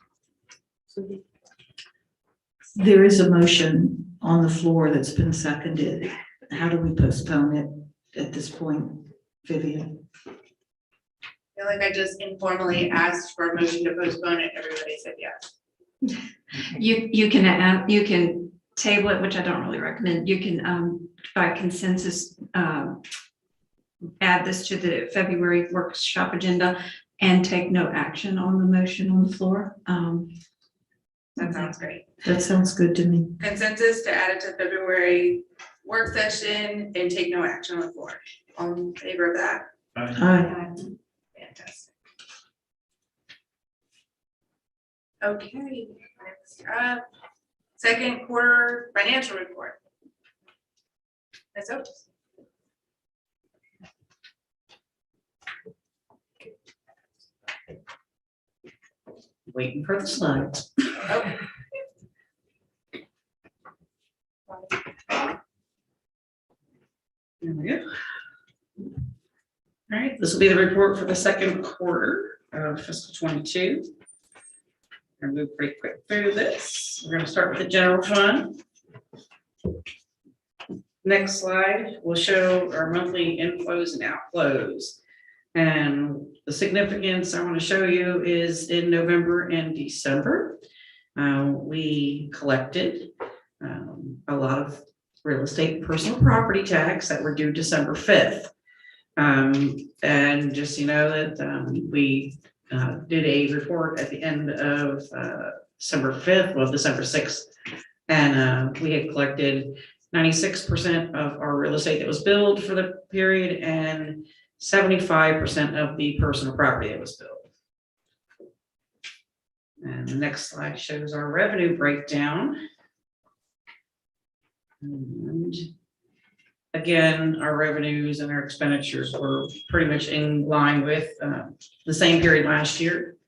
There is a motion on the floor that's been seconded. How do we postpone it at this point, Vivian? I feel like I just informally asked for a motion to postpone it, everybody said yes. You can table it, which I don't really recommend. You can by consensus add this to the February workshop agenda and take no action on the motion on the floor. That sounds great. That sounds good to me. Consensus to add it to February work session and take no action on the floor. All in favor of that? Aye. Fantastic. Okay, next up, second quarter financial report. Ms. Oates. Waiting for the slides. Okay. There we go. All right, this will be the report for the second quarter of fiscal 22. I'm gonna move pretty quick through this. We're gonna start with the general fund. Next slide will show our monthly inflows and outflows. And the significance I want to show you is in November and December, we collected a lot of real estate and personal property tax that were due December 5th. And just so you know that we did a report at the end of December 5th, well, December 6th. And we had collected 96% of our real estate that was billed for the period and 75% of the personal property that was billed. And the next slide shows our revenue breakdown. And again, our revenues and our expenditures were pretty much in line with the same period last year.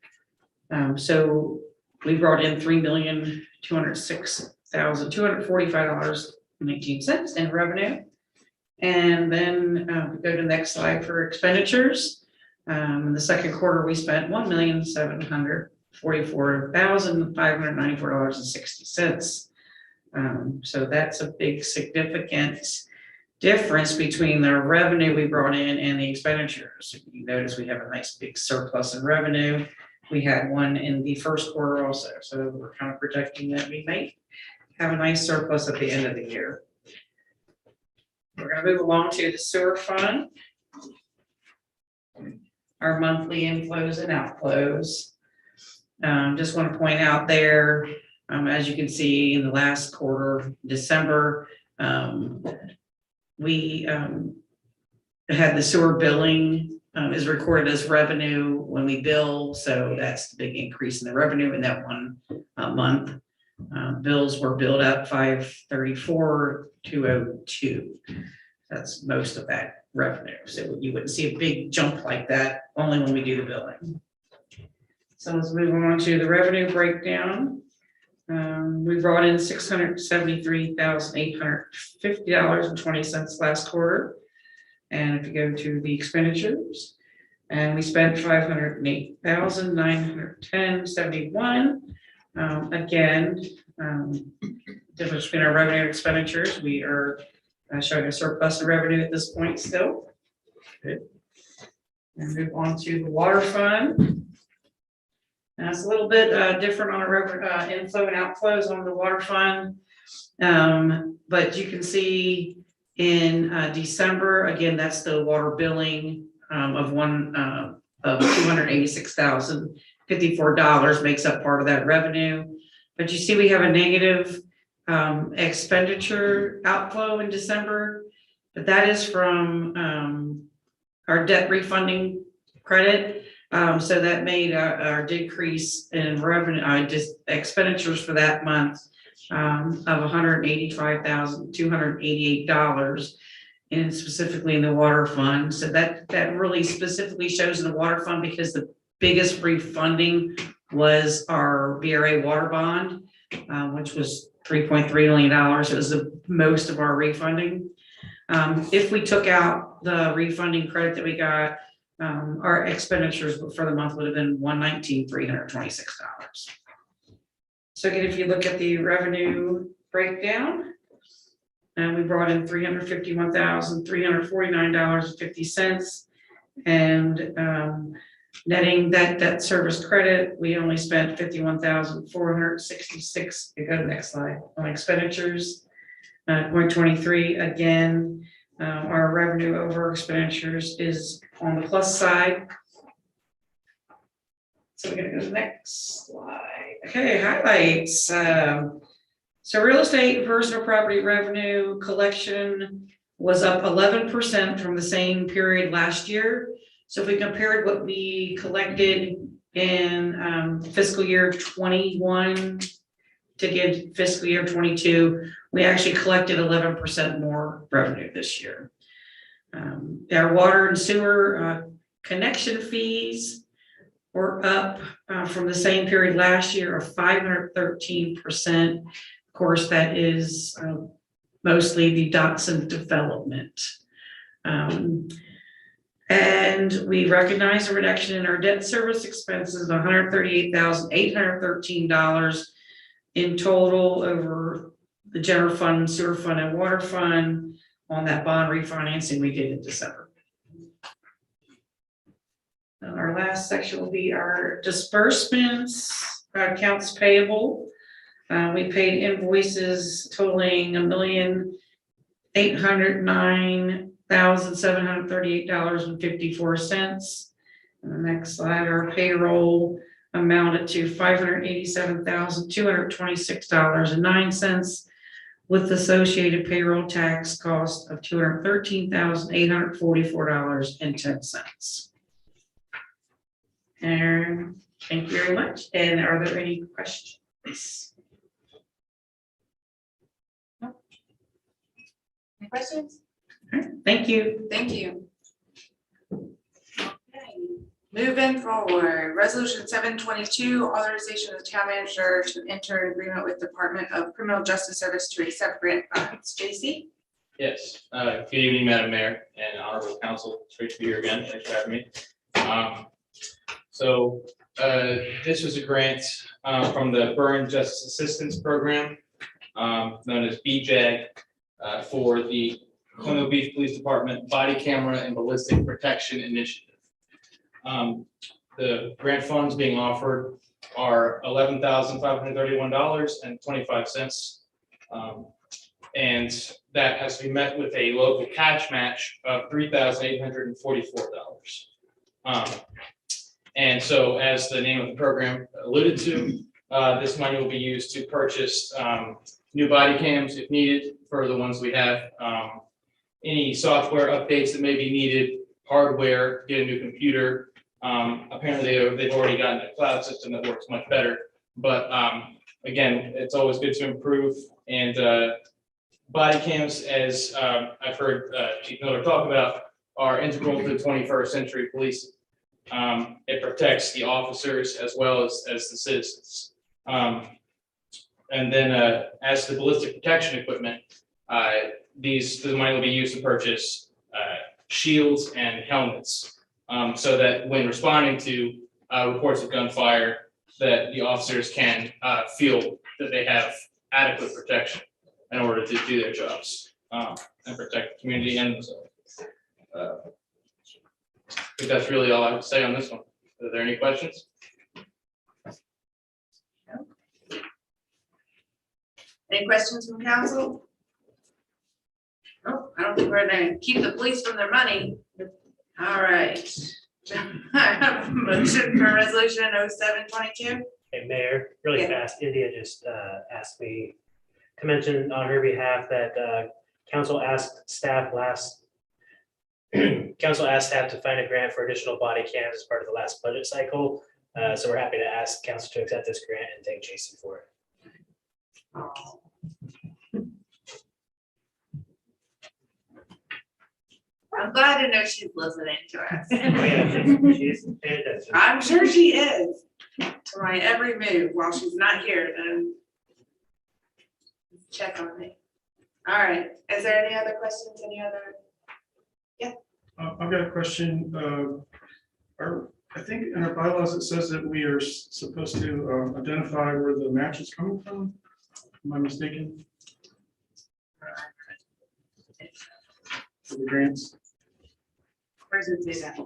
So we brought in $3,206,245.18 in revenue. And then we go to the next slide for expenditures. In the second quarter, we spent $1,744,594.60. So that's a big significant difference between the revenue we brought in and the expenditures. You notice we have a nice big surplus in revenue. We had one in the first quarter also. So we're kind of projecting that we might have a nice surplus at the end of the year. We're going to move along to the sewer fund. Our monthly inflows and outflows. Just want to point out there, as you can see in the last quarter, December, We had the sewer billing is recorded as revenue when we bill, so that's the big increase in the revenue in that one month. Bills were billed at 534,202. That's most of that revenue. So you wouldn't see a big jump like that only when we do the billing. So let's move on to the revenue breakdown. We brought in $673,850.20 last quarter. And if you go to the expenditures, and we spent $508,910.71. Again, difference between our revenue and expenditures, we are showing a surplus of revenue at this point still. Good. And move on to the water fund. Now it's a little bit different on a inflow and outflows on the water fund. But you can see in December, again, that's the water billing of $286,054 makes up part of that revenue. But you see we have a negative expenditure outflow in December, but that is from our debt refunding credit. So that made our decrease in revenue, just expenditures for that month of $185,288, and specifically in the water fund. So that really specifically shows in the water fund because the biggest refunding was our VRA water bond, which was $3.3 million. It was the most of our refunding. If we took out the refunding credit that we got, our expenditures for the month would have been $119,326. So again, if you look at the revenue breakdown, and we brought in $351,349.50, and netting that debt service credit, we only spent $51,466. You go to the next slide on expenditures. 2023 again. Our revenue over expenditures is on the plus side. So we're gonna go to the next slide. Okay, highlights. So real estate and personal property revenue collection was up 11% from the same period last year. So if we compared what we collected in fiscal year 21 to give fiscal year 22, we actually collected 11% more revenue this year. Our water and sewer connection fees were up from the same period last year of 513%. Of course, that is mostly the Dotson development. And we recognize a reduction in our debt service expenses of $138,813 in total over the general fund, sewer fund, and water fund on that bond refinancing we did in December. And our last section will be our disbursements, accounts payable. We paid invoices totaling $1,809,738.54. And the next slide, our payroll amounted to $587,226.09, with associated payroll tax cost of $213,844.10. And thank you very much. And are there any questions? No. Any questions? Thank you. Thank you. Okay, moving forward, resolution 722, authorization of the town manager to enter an agreement with Department of Criminal Justice Service to accept grant funds. JC? Yes, good evening, Madam Mayor and Honorable Council. It's great to be here again. Thanks for having me. This was a grant from the Burn Justice Assistance Program, known as BJAG, for the Cono Beach Police Department Body Camera and Ballistic Protection Initiative. The grant funds being offered are $11,531.25. And that has to be met with a local catch match of $3,844. And so, as the name of the program alluded to, this money will be used to purchase new body cams if needed for the ones we have. Any software updates that may be needed, hardware, get a new computer. Apparently they've already gotten a cloud system that works much better, but again, it's always good to improve. And body cams, as I've heard Chief Miller talk about, are integral to the 21st century police. It protects the officers as well as the citizens. And then as the ballistic protection equipment, the money will be used to purchase shields and helmets, so that when responding to reports of gunfire, that the officers can feel that they have adequate protection in order to do their jobs and protect the community and themselves. I think that's really all I have to say on this one. Are there any questions? Any questions from council? No, I don't think we're gonna keep the police from their money. All right. I have a motion for resolution 0722. Hey, Mayor, really Yeah. fast, India just asked me to mention on her behalf that council asked staff to find a grant for additional body cams as part of the last budget cycle. So we're happy to ask council to accept this grant and thank Jason for it. I'm glad to know she's listening to us. Oh, yeah, she's paying attention. I'm sure she is to my every move while she's not here, then check on me. All right, is there any other questions, any other? I've got a question. I think in our bylaws, it says that we are supposed to identify where the match is coming from. Am I mistaken? For the grants? Where does it say that?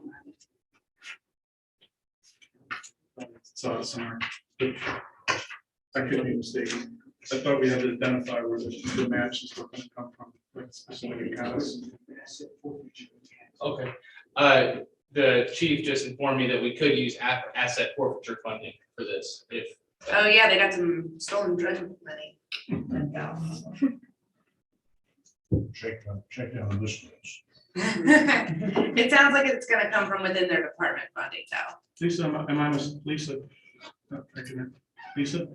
Saw it somewhere. I could be mistaken. I thought we had to identify where the match is going to come from, like specific accounts. Okay. The chief just informed me that we could use asset forfeiture funding for this if. Oh, yeah, they got some stolen drug money. Check down the list. It sounds like it's gonna come from within their department funding though. Lisa, am I Lisa? Lisa?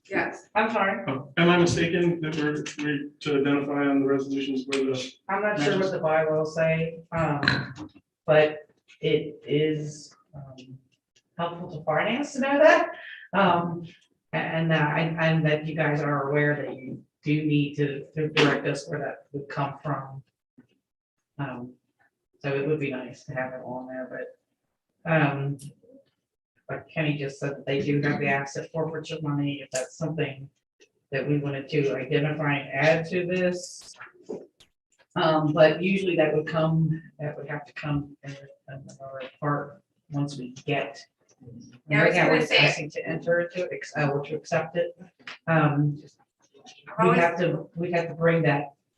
Yes, I'm sorry. Oh, am I mistaken that we're to identify on the resolutions where the? I'm not sure what the bylaws say, but it is helpful to finance to know that. And that you guys are aware that you do need to direct us where that would come from. So it would be nice to have it on there, but like Kenny just said, they do have the asset forfeiture money, if that's something that we wanted to identify and add to this. But usually that would have to come in another part once we get. Yeah, I Right was now, gonna we're say- asking to enter it or to accept it. Always- We'd have to bring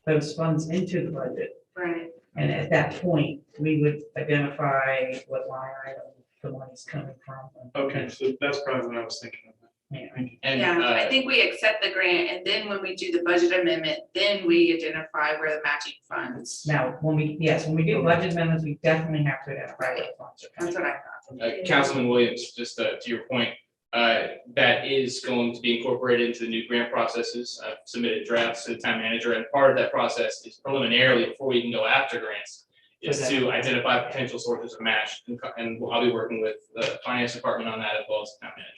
those funds into the budget. Right. And at that point, we would identify what line item the money's coming from. Okay, so that's probably what I was thinking of. Yeah. Thank you. And Yeah, I think we accept the grant and then when we do the budget amendment, then we identify where the matching funds. Now, when we do budget amendments, we definitely have to identify what funds are That's coming. what I thought. Councilman Williams, just to your point, that is going to be incorporated into the new grant processes. I've submitted drafts to the town manager, and part of that process is preliminarily, before we can go after grants, is to identify potential sources of match. And I'll be working with the finance department on that as well as the town manager.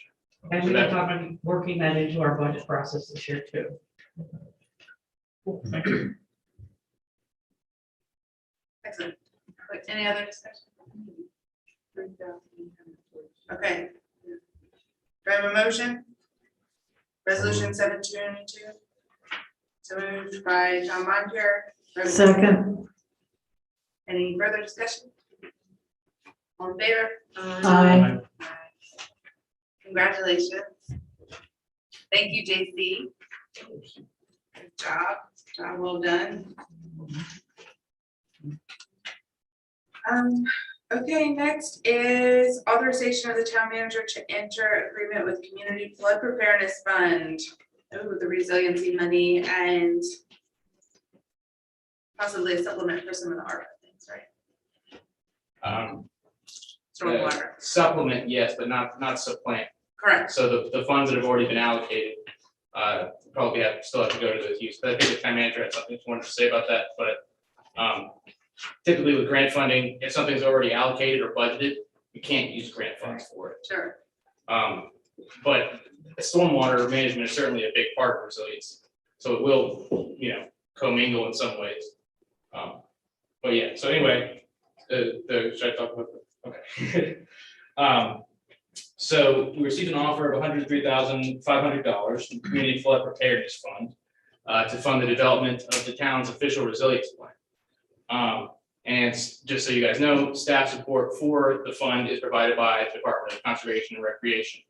And we're talking, working that into our budget process this year too. Cool, thank you. Excellent. Any other discussion? Okay. Do I have a motion? Resolution 722. So moved by John Moncur. Second. Any further discussion? All in favor? Aye. Congratulations. Thank you, JC. Good job well done. Okay, next is authorization of the town manager to enter agreement with Community Flood Preparedness Fund. oh, the resiliency money and possibly a supplement for some of the ARPA things, right? Stormwater. Supplement, yes, but not supplant. Correct. So the funds that have already been allocated, probably still have to go to those use. But I think the town manager had something she wanted to say about that, but typically with grant funding, if something's already allocated or budgeted, you can't use grant funds for it. Sure. But stormwater management is certainly a big part of resilience. So it will, commingle in some ways. But yeah, so anyway, should I talk about okay. So we received an offer of $103,500 from Community Flood Preparedness Fund to fund the development of the town's official resilience plan. And just so you guys know, staff support for the fund is provided by the Department of Conservation and Recreation.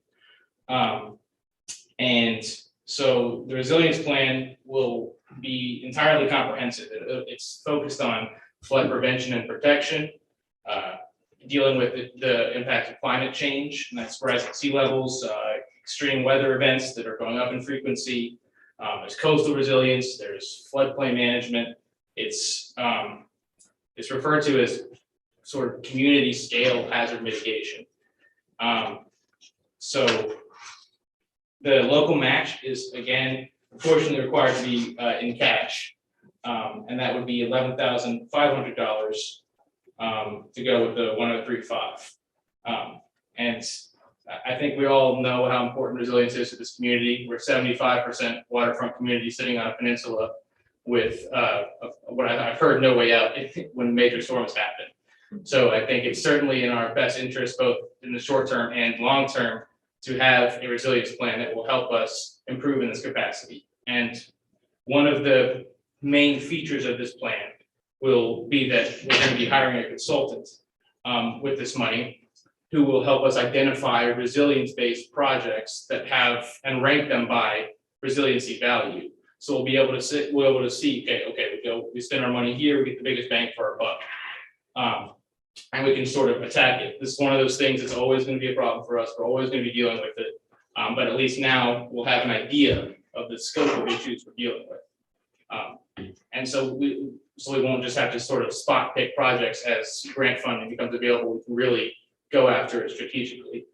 And so the resilience plan will be entirely comprehensive. It's focused on flood prevention and protection, dealing with the impact of climate change, and that's rising sea levels, extreme weather events that are going up in frequency. There's coastal resilience, there's floodplain management. It's referred to as sort of community scale hazard mitigation. So the local match is, again, unfortunately required to be in cash. And that would be $11,500 to go with the 103.5. And I think we all know how important resilience is to this community. We're 75% waterfront community sitting on a peninsula with what I've heard no way out when major storms happen. So I think it's certainly in our best interest, both in the short term and long term, to have a resilience plan that will help us improve in this capacity. And one of the main features of this plan will be that we're going to be hiring a consultant with this money who will help us identify resilience-based projects that have and rank them by resiliency value. So we'll be able to see, okay, we spend our money here, we get the biggest bang for our buck. And we can sort of attack it. This is one of those things that's always going to be a problem for us. We're always going to be dealing with it. But at least now we'll have an idea of the scope of issues we're dealing with. And so we won't just have to sort of spot pick projects as grant funding becomes available. We can really go after it strategically.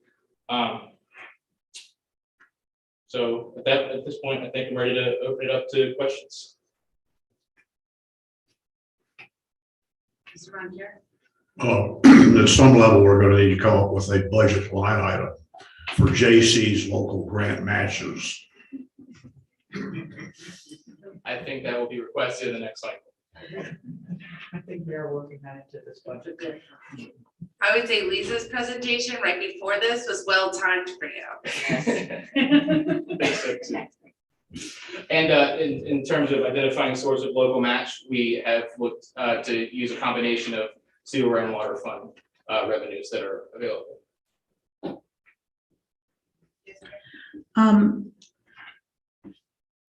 So at this point, I think I'm ready to open it up to questions. Mr. Ron here. At some level, we're going to need to come up with a budget line item for JC's local grant matches. I think that will be requested in the next cycle. I think we are working that into this budget. I would say Lisa's presentation right before this was well timed for you. And in terms of identifying source of local match, we have looked to use a combination of sewer and water fund revenues that are available.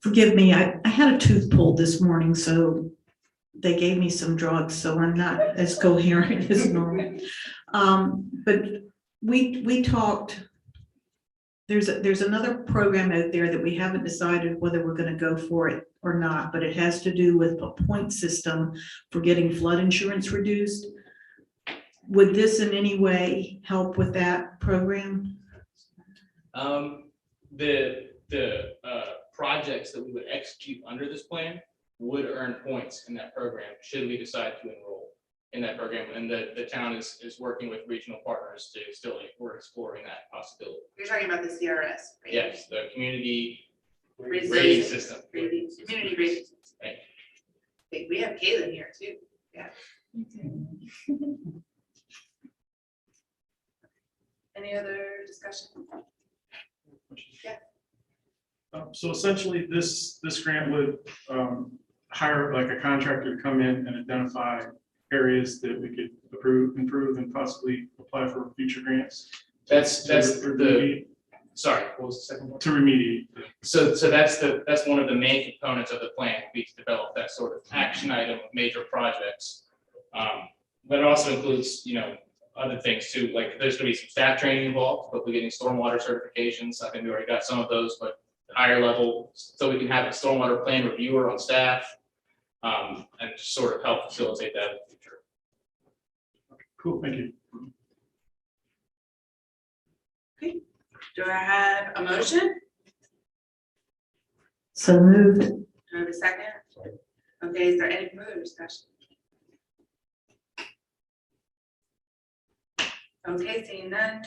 Forgive me, I had a tooth pulled this morning, so they gave me some drugs, so I'm not as coherent as normal. But we talked, there's another program out there that we haven't decided whether we're going to go for it or not, but it has to do with a point system for getting flood insurance reduced. Would this in any way help with that program? The projects that we would execute under this plan would earn points in that program should we decide to enroll in that program. And the town is working with regional partners to still, we're exploring that possibility. You're talking about the CRS, right? Yes, the community rating Resilience system. Community rating system. Right. I think we have Caitlin here too. Yeah. Any other discussion? Yeah. So essentially, this grant would hire like a contractor to come in and identify areas that we could improve, and possibly apply for future grants. That's sorry, what was the second one? To remediate. So that's one of the main components of the plan, be to develop that sort of action item of major projects. But it also includes, other things too, like there's gonna be some staff training involved, but we're getting stormwater certifications. I think we already got some of those, but higher level, so we can have a stormwater plan reviewer on staff. And just sort of help facilitate that in the future. Cool, thank you. Do I have a motion? So moved. Do I have a second? Okay, is there any further discussion? Okay, seeing none,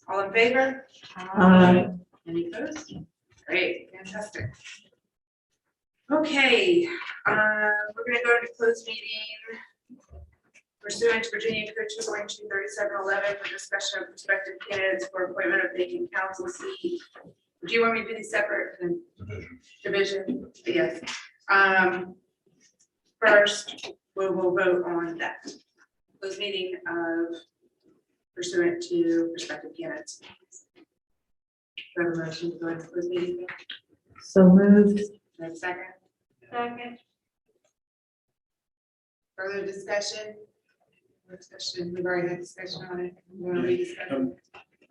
all in favor? Aye. Any opposed? Great, fantastic. Okay, we're gonna go into closed meeting pursuant to Virginia Code 2.23711 for discussion of prospective candidates for appointment of vacant council seat. Do you want me to do these separate? Division, yes. First, we will vote on that. Closed meeting of pursuant to prospective candidates. Do I have a motion to go into closed meeting? So moved. Do I have a second? Second. Further discussion? We've already had discussion on it. We want to rediscuss it?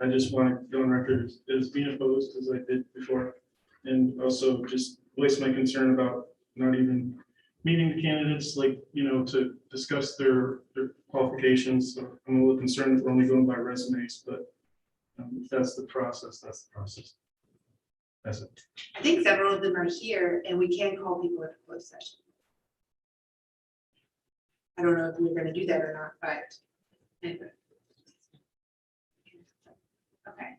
I just want to go on record as being opposed as I did before. And also just voice my concern about not even meeting the candidates, like, to discuss their qualifications. So I'm a little concerned that we're only going by resumes, but if that's the process, that's the process. That's it. I think several of them are here and we can call people at a closed session. I don't know if we're going to do that or not, but anyway. Okay.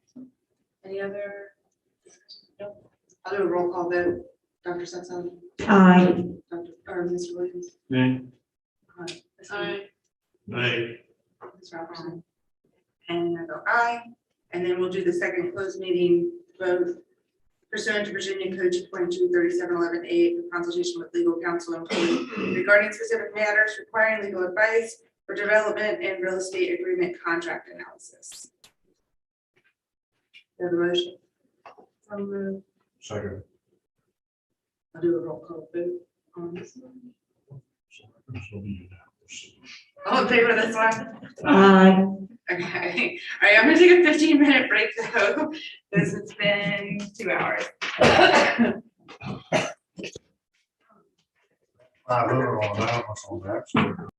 Any other? No. I'll do a roll call vote. Dr. Sutton. Aye. Or Mr. Williams. Nay. Aye. Nay. Ms. Robertson. And I go aye. And then we'll do the second closed meeting vote pursuant to Virginia Code 2.23711A for consultation with legal counsel and regarding specific matters requiring legal advice for development and real estate agreement contract analysis. Do you have a motion? Second. I'll do a roll call vote on this one. All in favor of this one? Aye. Okay, all right, I'm gonna take a 15-minute break though. This has been 2 hours. I voted on that.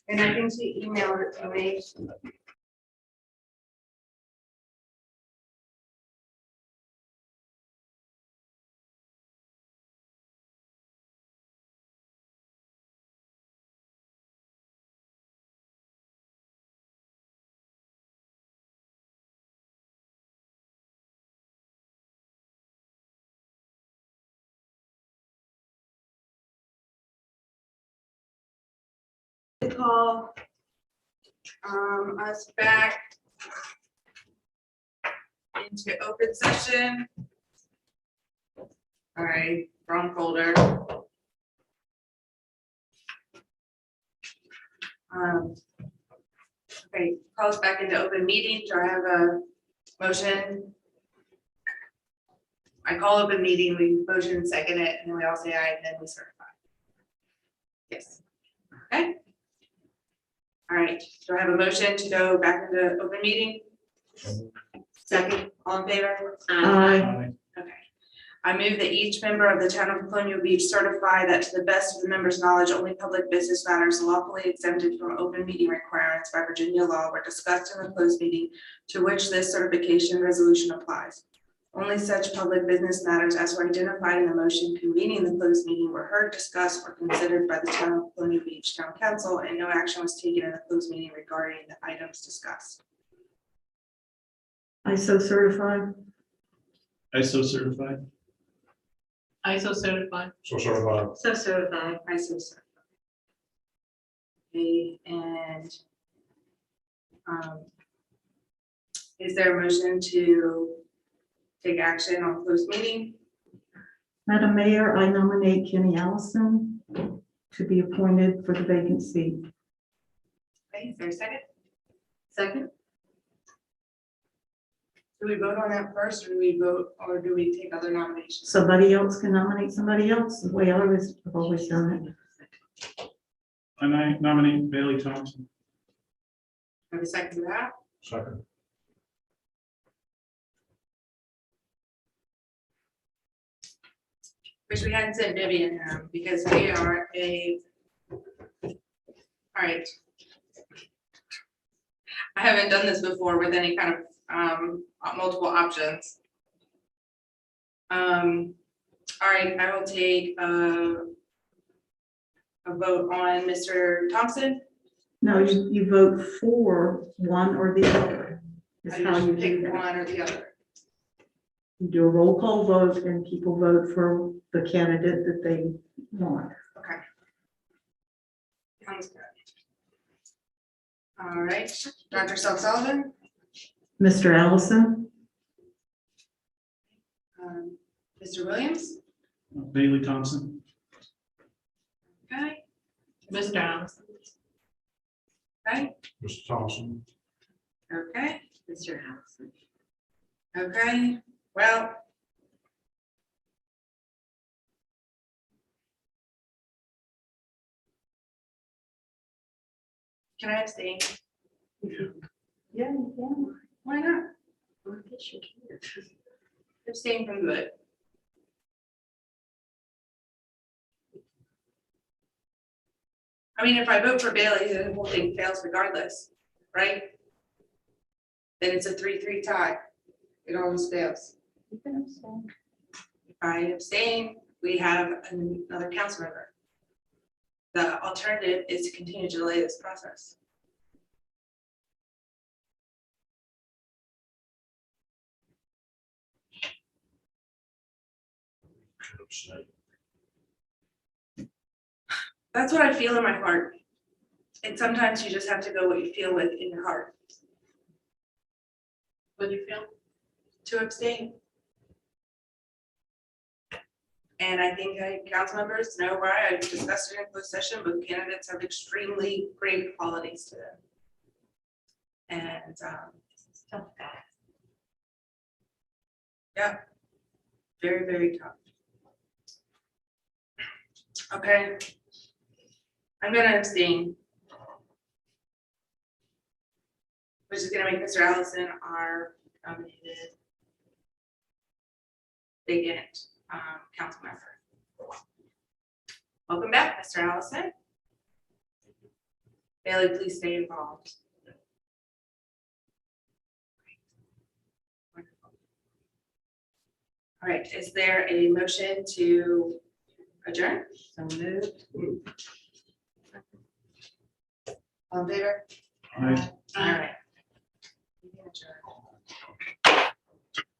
And I think she emailed it to me. Call us back into open session. All right, wrong folder. Okay, call us back into open meeting. Do I have a motion? I call open meeting, we motion second it, and then we all say aye, and then we certify. Yes. Okay. All right, do I have a motion to go back into open meeting? Second, all in favor? Aye. Okay. I move that each member of the town of Colonial Beach certify that to the best of the member's knowledge, only public business matters lawfully exempted from open meeting requirements by Virginia law were discussed in the closed meeting to which this certification resolution applies. Only such public business matters as were identified in the motion convening the closed meeting were heard, discussed, or considered by the town of Colonial Beach Town Council, and no action was taken in the closed meeting regarding the items discussed. I so certify. I so certified. ISO certified. So certified. So certified. I so certified. Okay, and is there a motion to take action on closed meeting? Madam Mayor, I nominate Kenny Allison to be appointed for the vacant seat. Okay, is there a second? Second. Do we vote on that first, or do we take other nominations? Somebody else can nominate somebody else, the way I've always done it. And I nominate Bailey Thompson. Have a second to that? Second. Wish we hadn't sent Vivian because we are all right. I haven't done this before with any kind of multiple options. All right, I will take a vote on Mr. Thompson. No, you vote for one or the other. Is I how you usually do pick that. one or the other. You do a roll call vote and people vote for the candidate that they want. Okay. Sounds good. All right, Dr. Sullivan. Mr. Allison, Mr. Williams. Bailey Thompson. Okay. Mr. Allison. Okay. Mr. Thompson. Okay. Mr. Allison. Okay, well. Can I abstain? Yeah, Why not? I guess you can. Abstain from good. I mean, if I vote for Bailey, then the whole thing fails regardless, right? Then it's a 3-3 tie. It always fails. You can abstain. If I abstain, we have another council member. The alternative is to continue to delay this process. That's what I feel in my heart. And sometimes you just have to go what you feel with in your heart. What do you feel? To abstain. And I think council members know why I discussed it in closed session, but candidates have extremely great qualities to them. And yeah, very, very tough. Okay. I'm gonna abstain. Which is gonna make Mr. Allison our nominated vacant council member. Welcome back, Mr. Allison. Bailey, please stay involved. All right, is there a motion to adjourn? So moved. All in favor? Aye. All right.